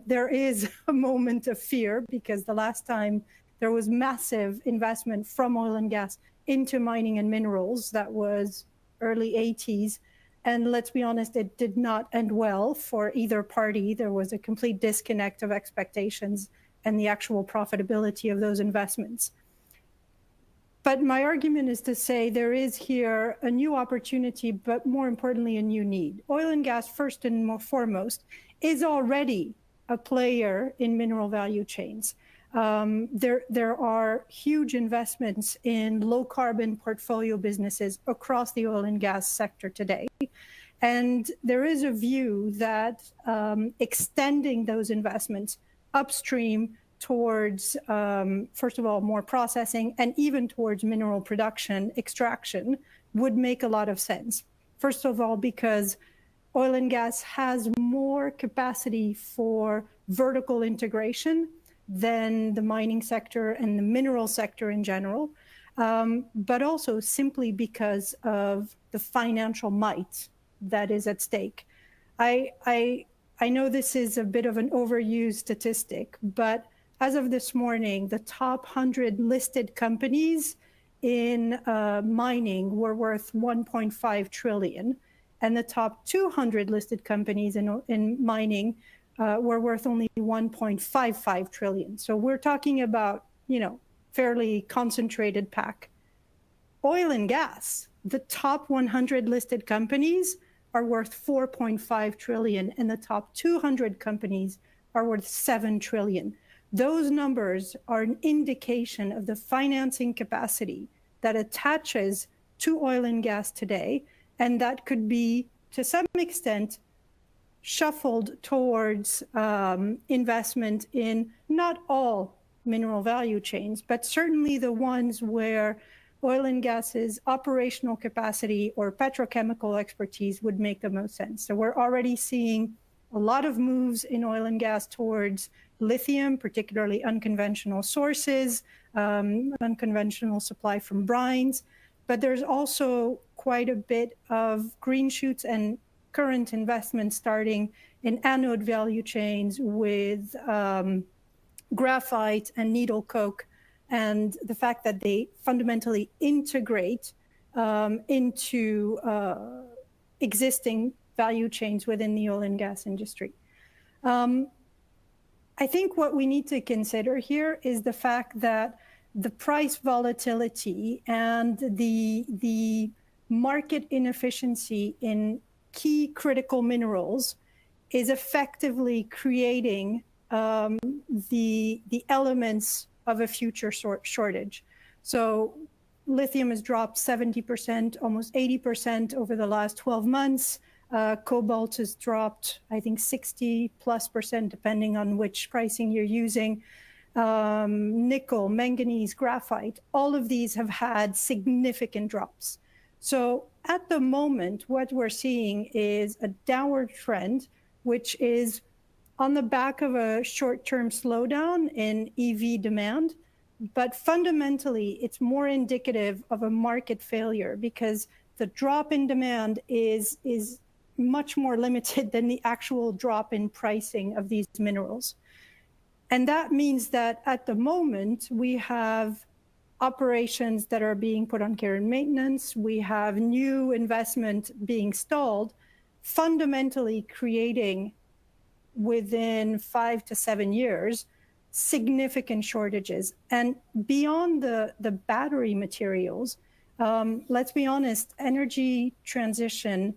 there is a moment of fear, because the last time there was massive investment from oil and gas into mining and minerals, that was early 80s. And let's be honest, it did not end well for either party. There was a complete disconnect of expectations and the actual profitability of those investments. But my argument is to say there is here a new opportunity, but more importantly, a new need. Oil and gas, first and foremost, is already a player in mineral value chains. There are huge investments in low carbon portfolio businesses across the oil and gas sector today. And there is a view that extending those investments upstream towards, first of all, more processing and even towards mineral production, extraction, would make a lot of sense. First of all, because oil and gas has more capacity for vertical integration than the mining sector and the mineral sector in general. but also simply because of the financial might that is at stake. I know this is a bit of an overused statistic, but as of this morning, the top 100 listed companies in mining were worth 1.5 trillion, and the top 200 listed companies in mining were worth only 1.55 trillion. So we're talking about, fairly concentrated pack. Oil and gas, the top 100 listed companies are worth 4.5 trillion, and the top 200 companies are worth 7 trillion. Those numbers are an indication of the financing capacity that attaches to oil and gas today, and that could be, to some extent, shuffled towards investment in not all mineral value chains, but certainly the ones where oil and gas's operational capacity or petrochemical expertise would make the most sense. So we're already seeing a lot of moves in oil and gas towards lithium, particularly unconventional sources, unconventional supply from brines. But there's also quite a bit of green shoots and current investment starting in anode value chains with graphite and needle coke, and the fact that they fundamentally integrate into existing value chains within the oil and gas industry. I think what we need to consider here is the fact that the price volatility and the market inefficiency in key critical minerals is effectively creating the elements of a future shortage. So lithium has dropped 70%, almost 80% over the last 12 months. Cobalt has dropped, I think, 60+%, depending on which pricing you're using. Nickel, manganese, graphite, all of these have had significant drops. So at the moment, what we're seeing is a downward trend, which is on the back of a short-term slowdown in EV demand. But fundamentally, it's more indicative of a market failure because the drop in demand is much more limited than the actual drop in pricing of these minerals. And that means that at the moment, we have operations that are being put on care and maintenance. We have new investment being stalled, fundamentally creating within 5 to 7 years significant shortages. And beyond the battery materials, let's be honest, energy transition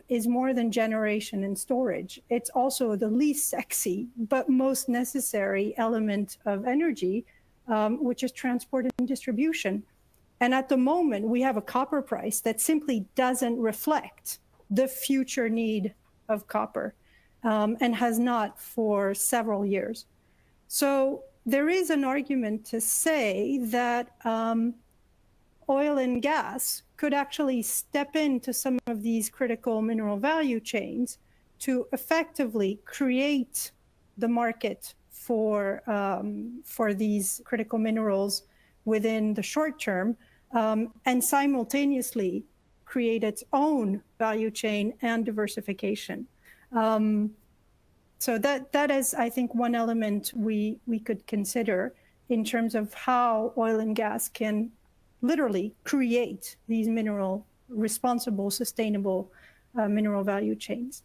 is more than generation and storage. It's also the least sexy but most necessary element of energy, which is transport and distribution. And at the moment, we have a copper price that simply doesn't reflect the future need of copper, and has not for several years. So there is an argument to say that oil and gas could actually step into some of these critical mineral value chains to effectively create the market for these critical minerals within the short term, and simultaneously create its own value chain and diversification. So that is, I think, one element we could consider in terms of how oil and gas can literally create these responsible, sustainable mineral value chains.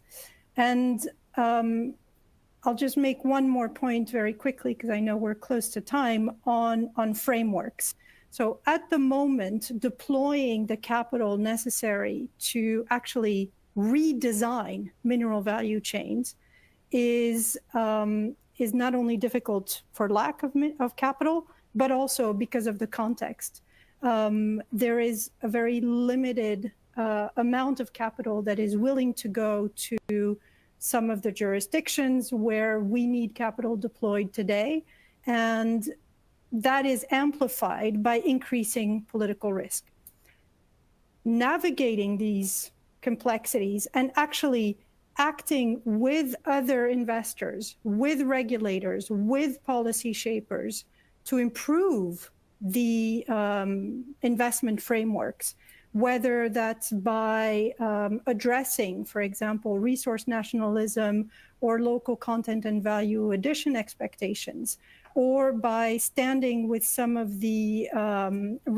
And I'll just make one more point very quickly, because I know we're close to time, on frameworks. So at the moment, deploying the capital necessary to actually redesign mineral value chains is not only difficult for lack of capital, but also because of the context. There is a very limited amount of capital that is willing to go to some of the jurisdictions where we need capital deployed today, and that is amplified by increasing political risk. Navigating these complexities and actually acting with other investors, with regulators, with policy shapers to improve the investment frameworks, whether that's by addressing, for example, resource nationalism or local content and value addition expectations, or by standing with some of the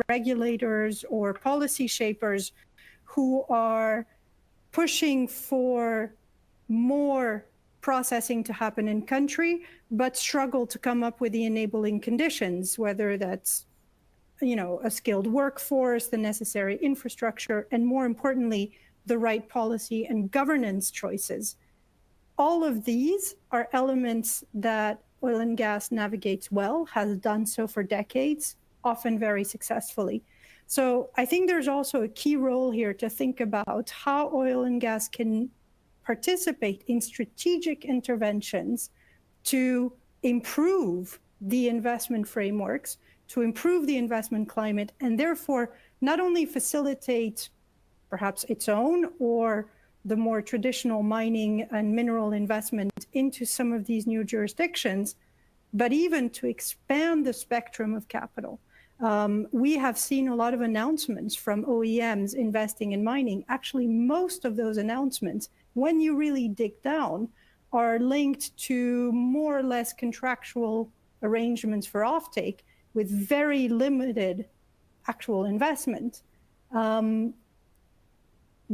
regulators or policy shapers who are pushing for more processing to happen in country, but struggle to come up with the enabling conditions, whether that's a skilled workforce, the necessary infrastructure, and more importantly, the right policy and governance choices. All of these are elements that oil and gas navigates well, has done so for decades, often very successfully. So I think there's also a key role here to think about how oil and gas can participate in strategic interventions to improve the investment frameworks, to improve the investment climate, and therefore not only facilitate perhaps its own or the more traditional mining and mineral investment into some of these new jurisdictions, but even to expand the spectrum of capital. We have seen a lot of announcements from OEMs investing in mining. Actually, most of those announcements, when you really dig down, are linked to more or less contractual arrangements for offtake with very limited actual investment.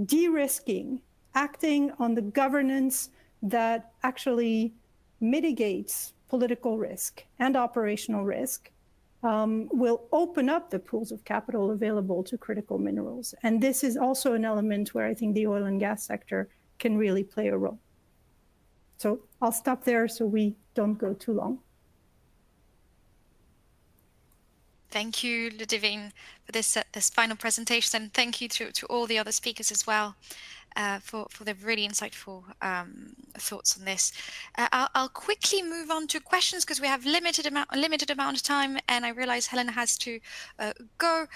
De-risking, acting on the governance that actually mitigates political risk and operational risk, will open up the pools of capital available to critical minerals. And this is also an element where I think the oil and gas sector can really play a role. So I'll stop there so we don't go too long. Thank you, Ludivine, for this final presentation, and thank you to all the other speakers as well for their really insightful thoughts on this. I'll quickly move on to questions because we have a limited amount of time, and I realize Helen has to go.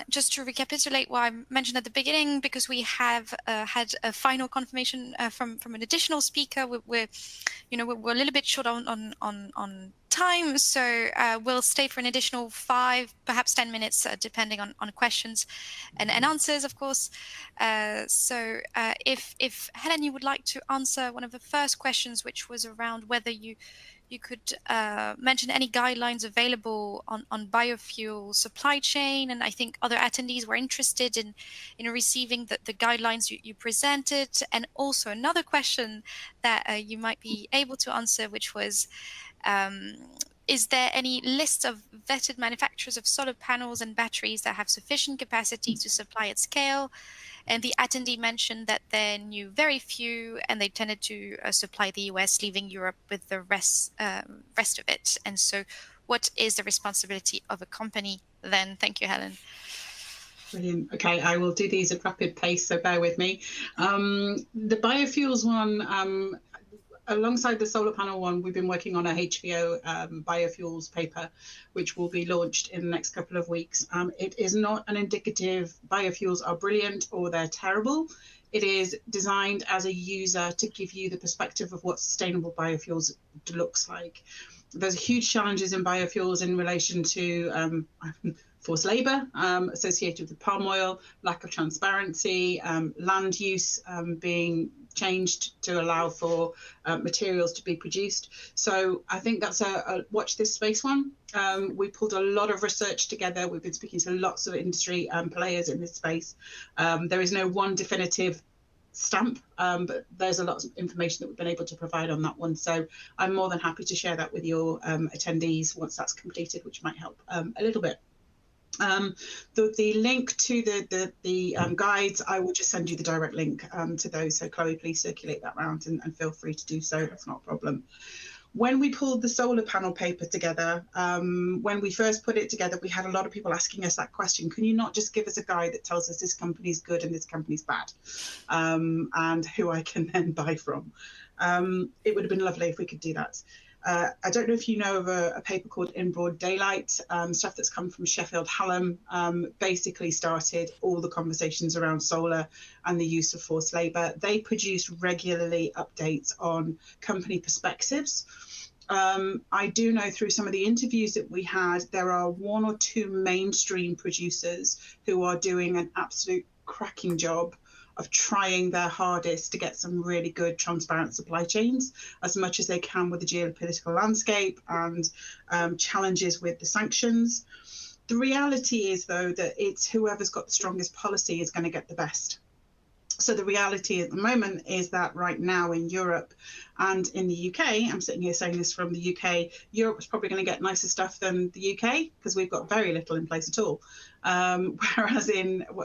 Just to recapitulate what I mentioned at the beginning, because we have had a final confirmation from an additional speaker. We're a little bit short on time, so we'll stay for an additional 5, perhaps 10 minutes, depending on questions and answers, of course. So if Helen, you would like to answer one of the first questions, which was around whether you could mention any guidelines available on biofuel supply chain, and I think other attendees were interested in receiving the guidelines you presented, and also another question that you might be able to answer, which was, is there any list of vetted manufacturers of solar panels and batteries that have sufficient capacity to supply at scale? And the attendee mentioned that they knew very few, and they tended to supply the US, leaving Europe with the rest of it. And so what is the responsibility of a company then? Thank you, Helen. Brilliant. Okay, I will do these at rapid pace, so bear with me. The biofuels one, alongside the solar panel one, we've been working on a HVO biofuels paper, which will be launched in the next couple of weeks. It is not an indicative biofuels are brilliant or they're terrible. It is designed as a user to give you the perspective of what sustainable biofuels looks like. There's huge challenges in biofuels in relation to forced labour associated with palm oil, lack of transparency, land use being changed to allow for materials to be produced. So I think that's a watch this space one. We pulled a lot of research together. We've been speaking to lots of industry players in this space. There is no one definitive stamp, but there's a lot of information that we've been able to provide on that one. So I'm more than happy to share that with your attendees once that's completed, which might help a little bit. The link to the guides, I will just send you the direct link to those. So Chloe, please circulate that around and feel free to do so. That's not a problem. When we pulled the solar panel paper together, when we first put it together, we had a lot of people asking us that question. Can you not just give us a guide that tells us this company's good and this company's bad, and who I can then buy from? It would have been lovely if we could do that. I don't know if you know of a paper called In Broad Daylight, stuff that's come from Sheffield Hallam, basically started all the conversations around solar and the use of forced labour. They produce regularly updates on company perspectives I do know through some of the interviews that we had, there are 1 or 2 mainstream producers who are doing an absolute cracking job of trying their hardest to get some really good transparent supply chains as much as they can with the geopolitical landscape and challenges with the sanctions. The reality is, though, that it's whoever's got the strongest policy is going to get the best. So the reality at the moment is that right now in Europe and in the UK, I'm sitting here saying this from the UK, Europe is probably going to get nicer stuff than the UK because we've got very little in place at all.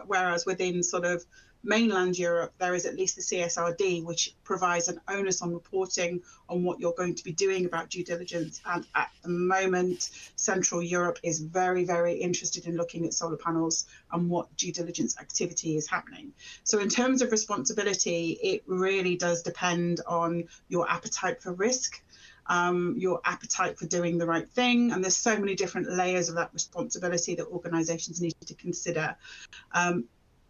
Whereas within sort of mainland Europe, there is at least the CSRD, which provides an onus on reporting on what you're going to be doing about due diligence. And at the moment, Central Europe is very, very interested in looking at solar panels and what due diligence activity is happening. So in terms of responsibility, it really does depend on your appetite for risk, your appetite for doing the right thing. And there's so many different layers of that responsibility that organizations need to consider.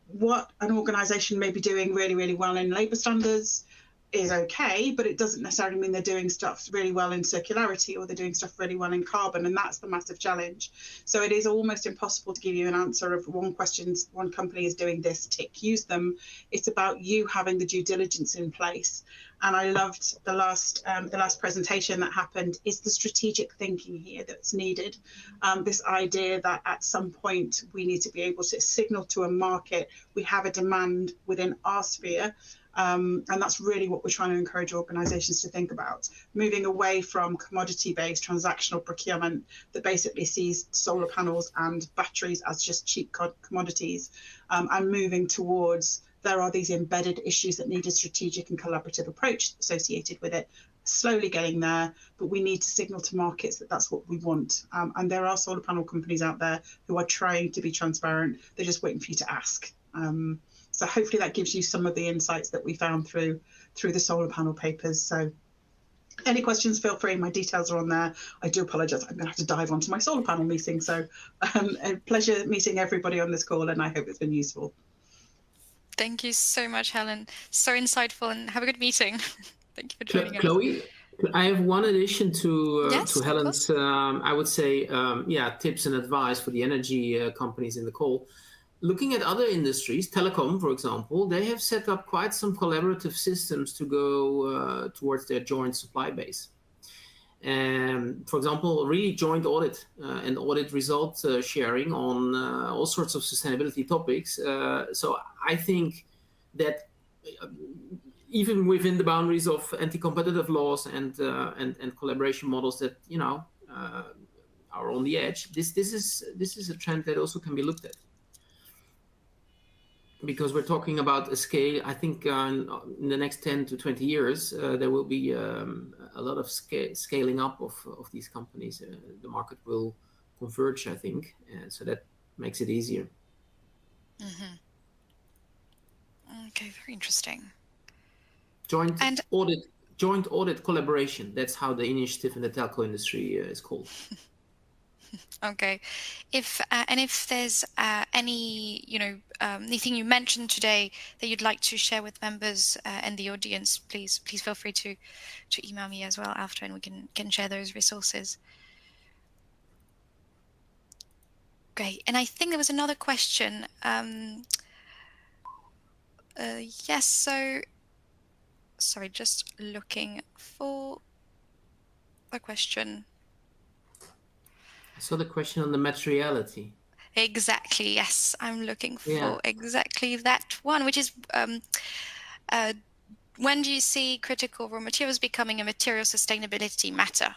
What an organization may be doing really, really well in labor standards is okay, but it doesn't necessarily mean they're doing stuff really well in circularity or they're doing stuff really well in carbon, and that's the massive challenge. So it is almost impossible to give you an answer of one company is doing this, tick, use them. It's about you having the due diligence in place. And I loved the last presentation that happened. Is the strategic thinking here that's needed. This idea that at some point we need to be able to signal to a market we have a demand within our sphere. And that's really what we're trying to encourage organizations to think about, moving away from commodity-based transactional procurement that basically sees solar panels and batteries as just cheap commodities, and moving towards there are these embedded issues that need a strategic and collaborative approach associated with it, slowly getting there, but we need to signal to markets that that's what we want. And there are solar panel companies out there who are trying to be transparent. They're just waiting for you to ask. So hopefully that gives you some of the insights that we found through the solar panel papers. So any questions, feel free. My details are on there. I do apologize. I'm going to have to dive onto my solar panel meeting. So a pleasure meeting everybody on this call, and I hope it's been useful. Thank you so much, Helen. So insightful, and have a good meeting. Thank you for joining us. Chloe, I have one addition to Helen's, I would say, tips and advice for the energy companies in the call. Looking at other industries, telecom, for example, they have set up quite some collaborative systems to go towards their joint supply base. For example, really joint audit and audit result sharing on all sorts of sustainability topics. So I think that even within the boundaries of anti-competitive laws and collaboration models that are on the edge, this is a trend that also can be looked at. Because we're talking about a scale, I think in the next 10 to 20 years, there will be a lot of scaling up of these companies. The market will converge, I think, so that makes it easier. Mm-hmm. Okay, very interesting. Joint audit collaboration. That's how the initiative in the telco industry is called. Okay, if there's anything you mentioned today that you'd like to share with members and the audience, please feel free to email me as well after, and we can share those resources. Great, and I think there was another question. Yes, so sorry, just looking for a question. I saw the question on the materiality. Exactly, yes. I'm looking for exactly that one, which is when do you see critical raw materials becoming a material sustainability matter?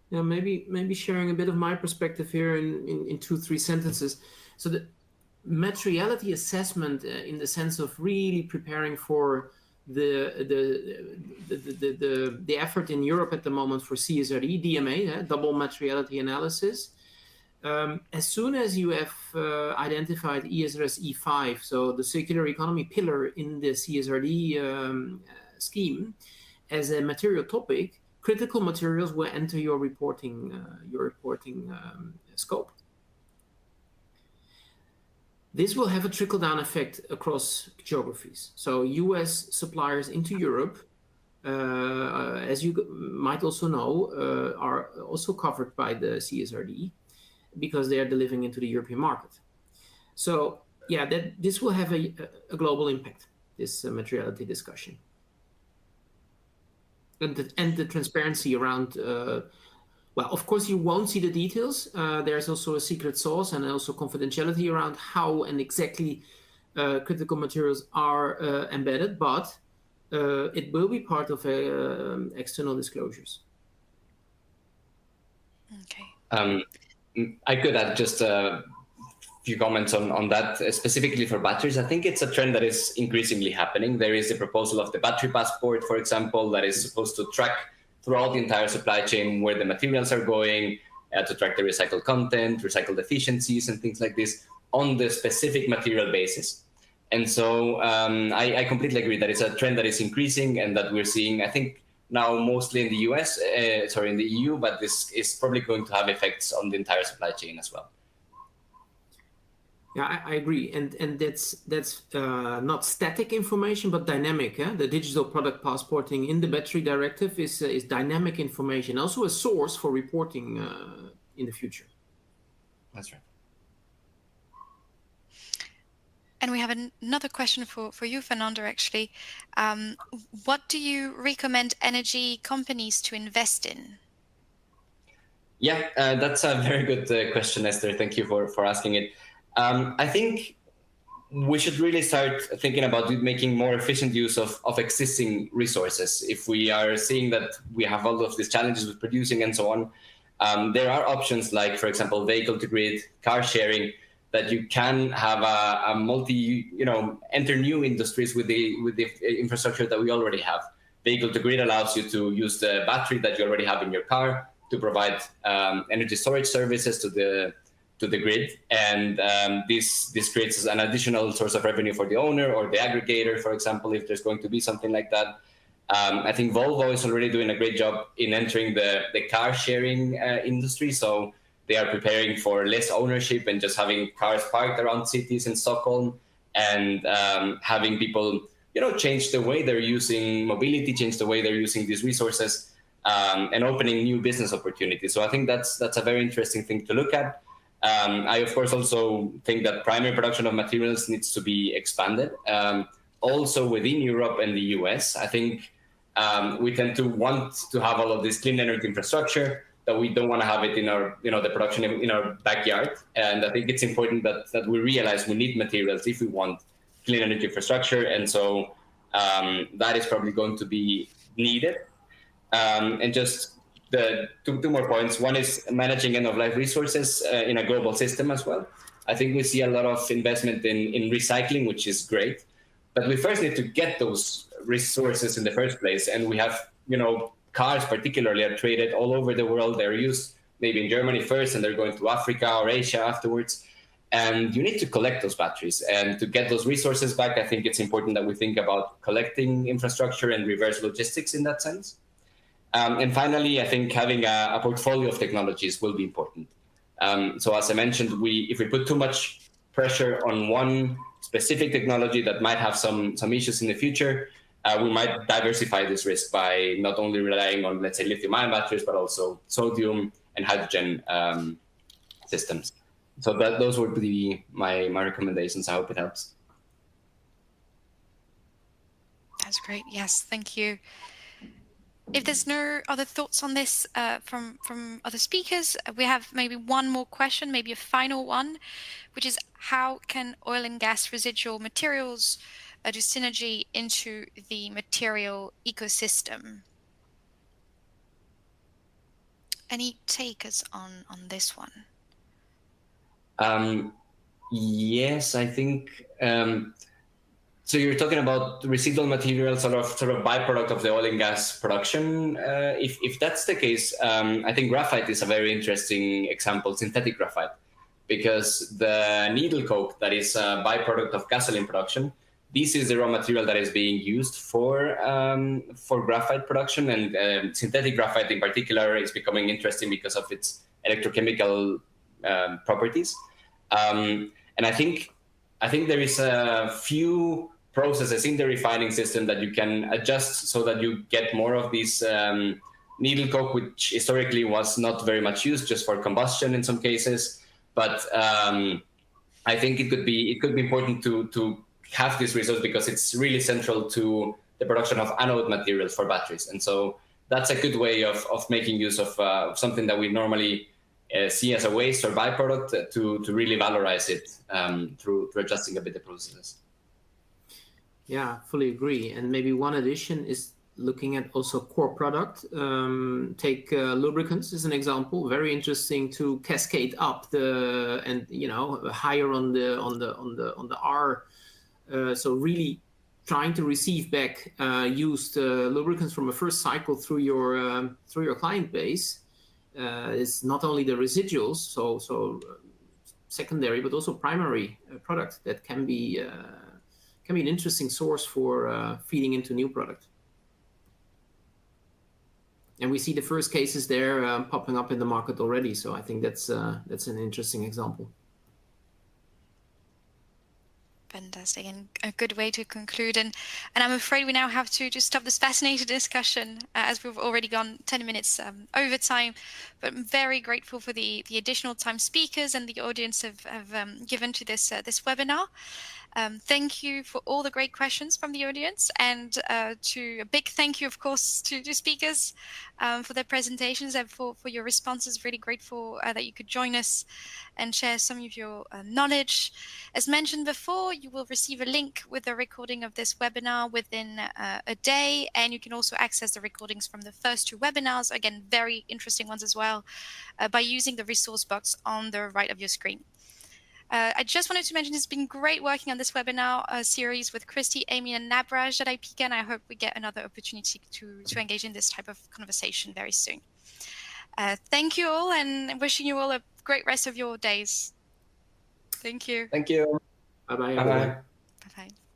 Yeah, maybe sharing a bit of my perspective here in 2-3 sentences. So the materiality assessment in the sense of really preparing for the effort in Europe at the moment for CSRD, DMA, double materiality analysis. As soon as you have identified ESRS E5, so the circular economy pillar in the CSRD scheme, as a material topic, critical materials will enter your reporting scope. This will have a trickle-down effect across geographies. So US suppliers into Europe as you might also know, are also covered by the CSRD because they are delivering into the European market. So yeah, this will have a global impact, this materiality discussion. And the transparency around, well, of course, you won't see the details. There's also a secret sauce and also confidentiality around how and exactly critical materials are embedded, but it will be part of external disclosures. Okay. I could add just a few comments on that, specifically for batteries. I think it's a trend that is increasingly happening. There is the proposal of the battery passport, for example, that is supposed to track throughout the entire supply chain where the materials are going, to track the recycled content, recycled efficiencies, and things like this on the specific material basis. And so I completely agree that it's a trend that is increasing and that we're seeing, I think, now mostly in the US, in the EU, but this is probably going to have effects on the entire supply chain as well. Yeah, I agree, and that's not static information, but dynamic. The digital product passporting in the battery directive is dynamic information, also a source for reporting in the future. That's right. And we have another question for you, Fernando, actually. What do you recommend energy companies to invest in? Yeah, that's a very good question, Esther. Thank you for asking it. I think we should really start thinking about making more efficient use of existing resources. If we are seeing that we have all of these challenges with producing and so on, there are options like, for example, vehicle-to-grid, car sharing, that you can have a enter new industries with the infrastructure that we already have. Vehicle-to-grid allows you to use the battery that you already have in your car to provide energy storage services to the grid, and this creates an additional source of revenue for the owner or the aggregator, for example, if there's going to be something like that. I think Volvo is already doing a great job in entering the car sharing industry, so they are preparing for less ownership and just having cars parked around cities in Stockholm, and having people change the way they're using mobility, change the way they're using these resources, and opening new business opportunities. So I think that's a very interesting thing to look at. I, of course, also think that primary production of materials needs to be expanded. Also within Europe and the US, I think we tend to want to have all of this clean energy infrastructure, that we don't want to have it in our, the production in our backyard. And I think it's important that we realize we need materials if we want clean energy infrastructure. And so that is probably going to be needed. And just the two more points. One is managing end-of-life resources in a global system as well. I think we see a lot of investment in recycling, which is great, but we first need to get those resources in the first place. And we have, cars particularly are traded all over the world. They're used maybe in Germany first, and they're going to Africa or Asia afterwards. And you need to collect those batteries. And to get those resources back, I think it's important that we think about collecting infrastructure and reverse logistics in that sense. And finally, I think having a portfolio of technologies will be important. So as I mentioned, if we put too much pressure on one specific technology that might have some issues in the future, we might diversify this risk by not only relying on, let's say, lithium-ion batteries, but also sodium and hydrogen systems. So those would be my recommendations. I hope it helps. That's great. Yes, thank you. If there's no other thoughts on this from other speakers, we have maybe one more question, maybe a final one, which is how can oil and gas residual materials do synergy into the material ecosystem? Any takers on this one? Yes, I think. So you're talking about residual materials, sort of byproduct of the oil and gas production. If that's the case, I think graphite is a very interesting example, synthetic graphite, because the needle coke that is a byproduct of gasoline production, this is the raw material that is being used for graphite production, and synthetic graphite in particular is becoming interesting because of its electrochemical properties. And I think there is a few processes in the refining system that you can adjust so that you get more of these needle coke, which historically was not very much used, just for combustion in some cases. But I think it could be important to have this resource because it's really central to the production of anode materials for batteries. And so that's a good way of making use of something that we normally see as a waste or byproduct to really valorize it through adjusting a bit the processes. Yeah, fully agree. And maybe one addition is looking at also core product. Take lubricants as an example. Very interesting to cascade up higher on the R. So really trying to receive back used lubricants from a first cycle through your client base is not only the residuals, so secondary, but also primary product that can be an interesting source for feeding into new product. And we see the first cases there popping up in the market already. So I think that's an interesting example. Fantastic, and a good way to conclude. And I'm afraid we now have to just stop this fascinating discussion as we've already gone 10 minutes over time. But I'm very grateful for the additional time speakers and the audience have given to this webinar. Thank you for all the great questions from the audience, and to a big thank you, of course, to the speakers for their presentations and for your responses. Really grateful that you could join us and share some of your knowledge. As mentioned before, you will receive a link with the recording of this webinar within a day, and you can also access the recordings from the first 2 webinars, again, very interesting ones as well, by using the resource box on the right of your screen. I just wanted to mention it's been great working on this webinar series with Christy, Amy, and Nabraj at IPECA, and I hope we get another opportunity to engage in this type of conversation very soon. Thank you all, and wishing you all a great rest of your days. Thank you. Thank you. Bye-bye. Bye-bye. Bye-bye.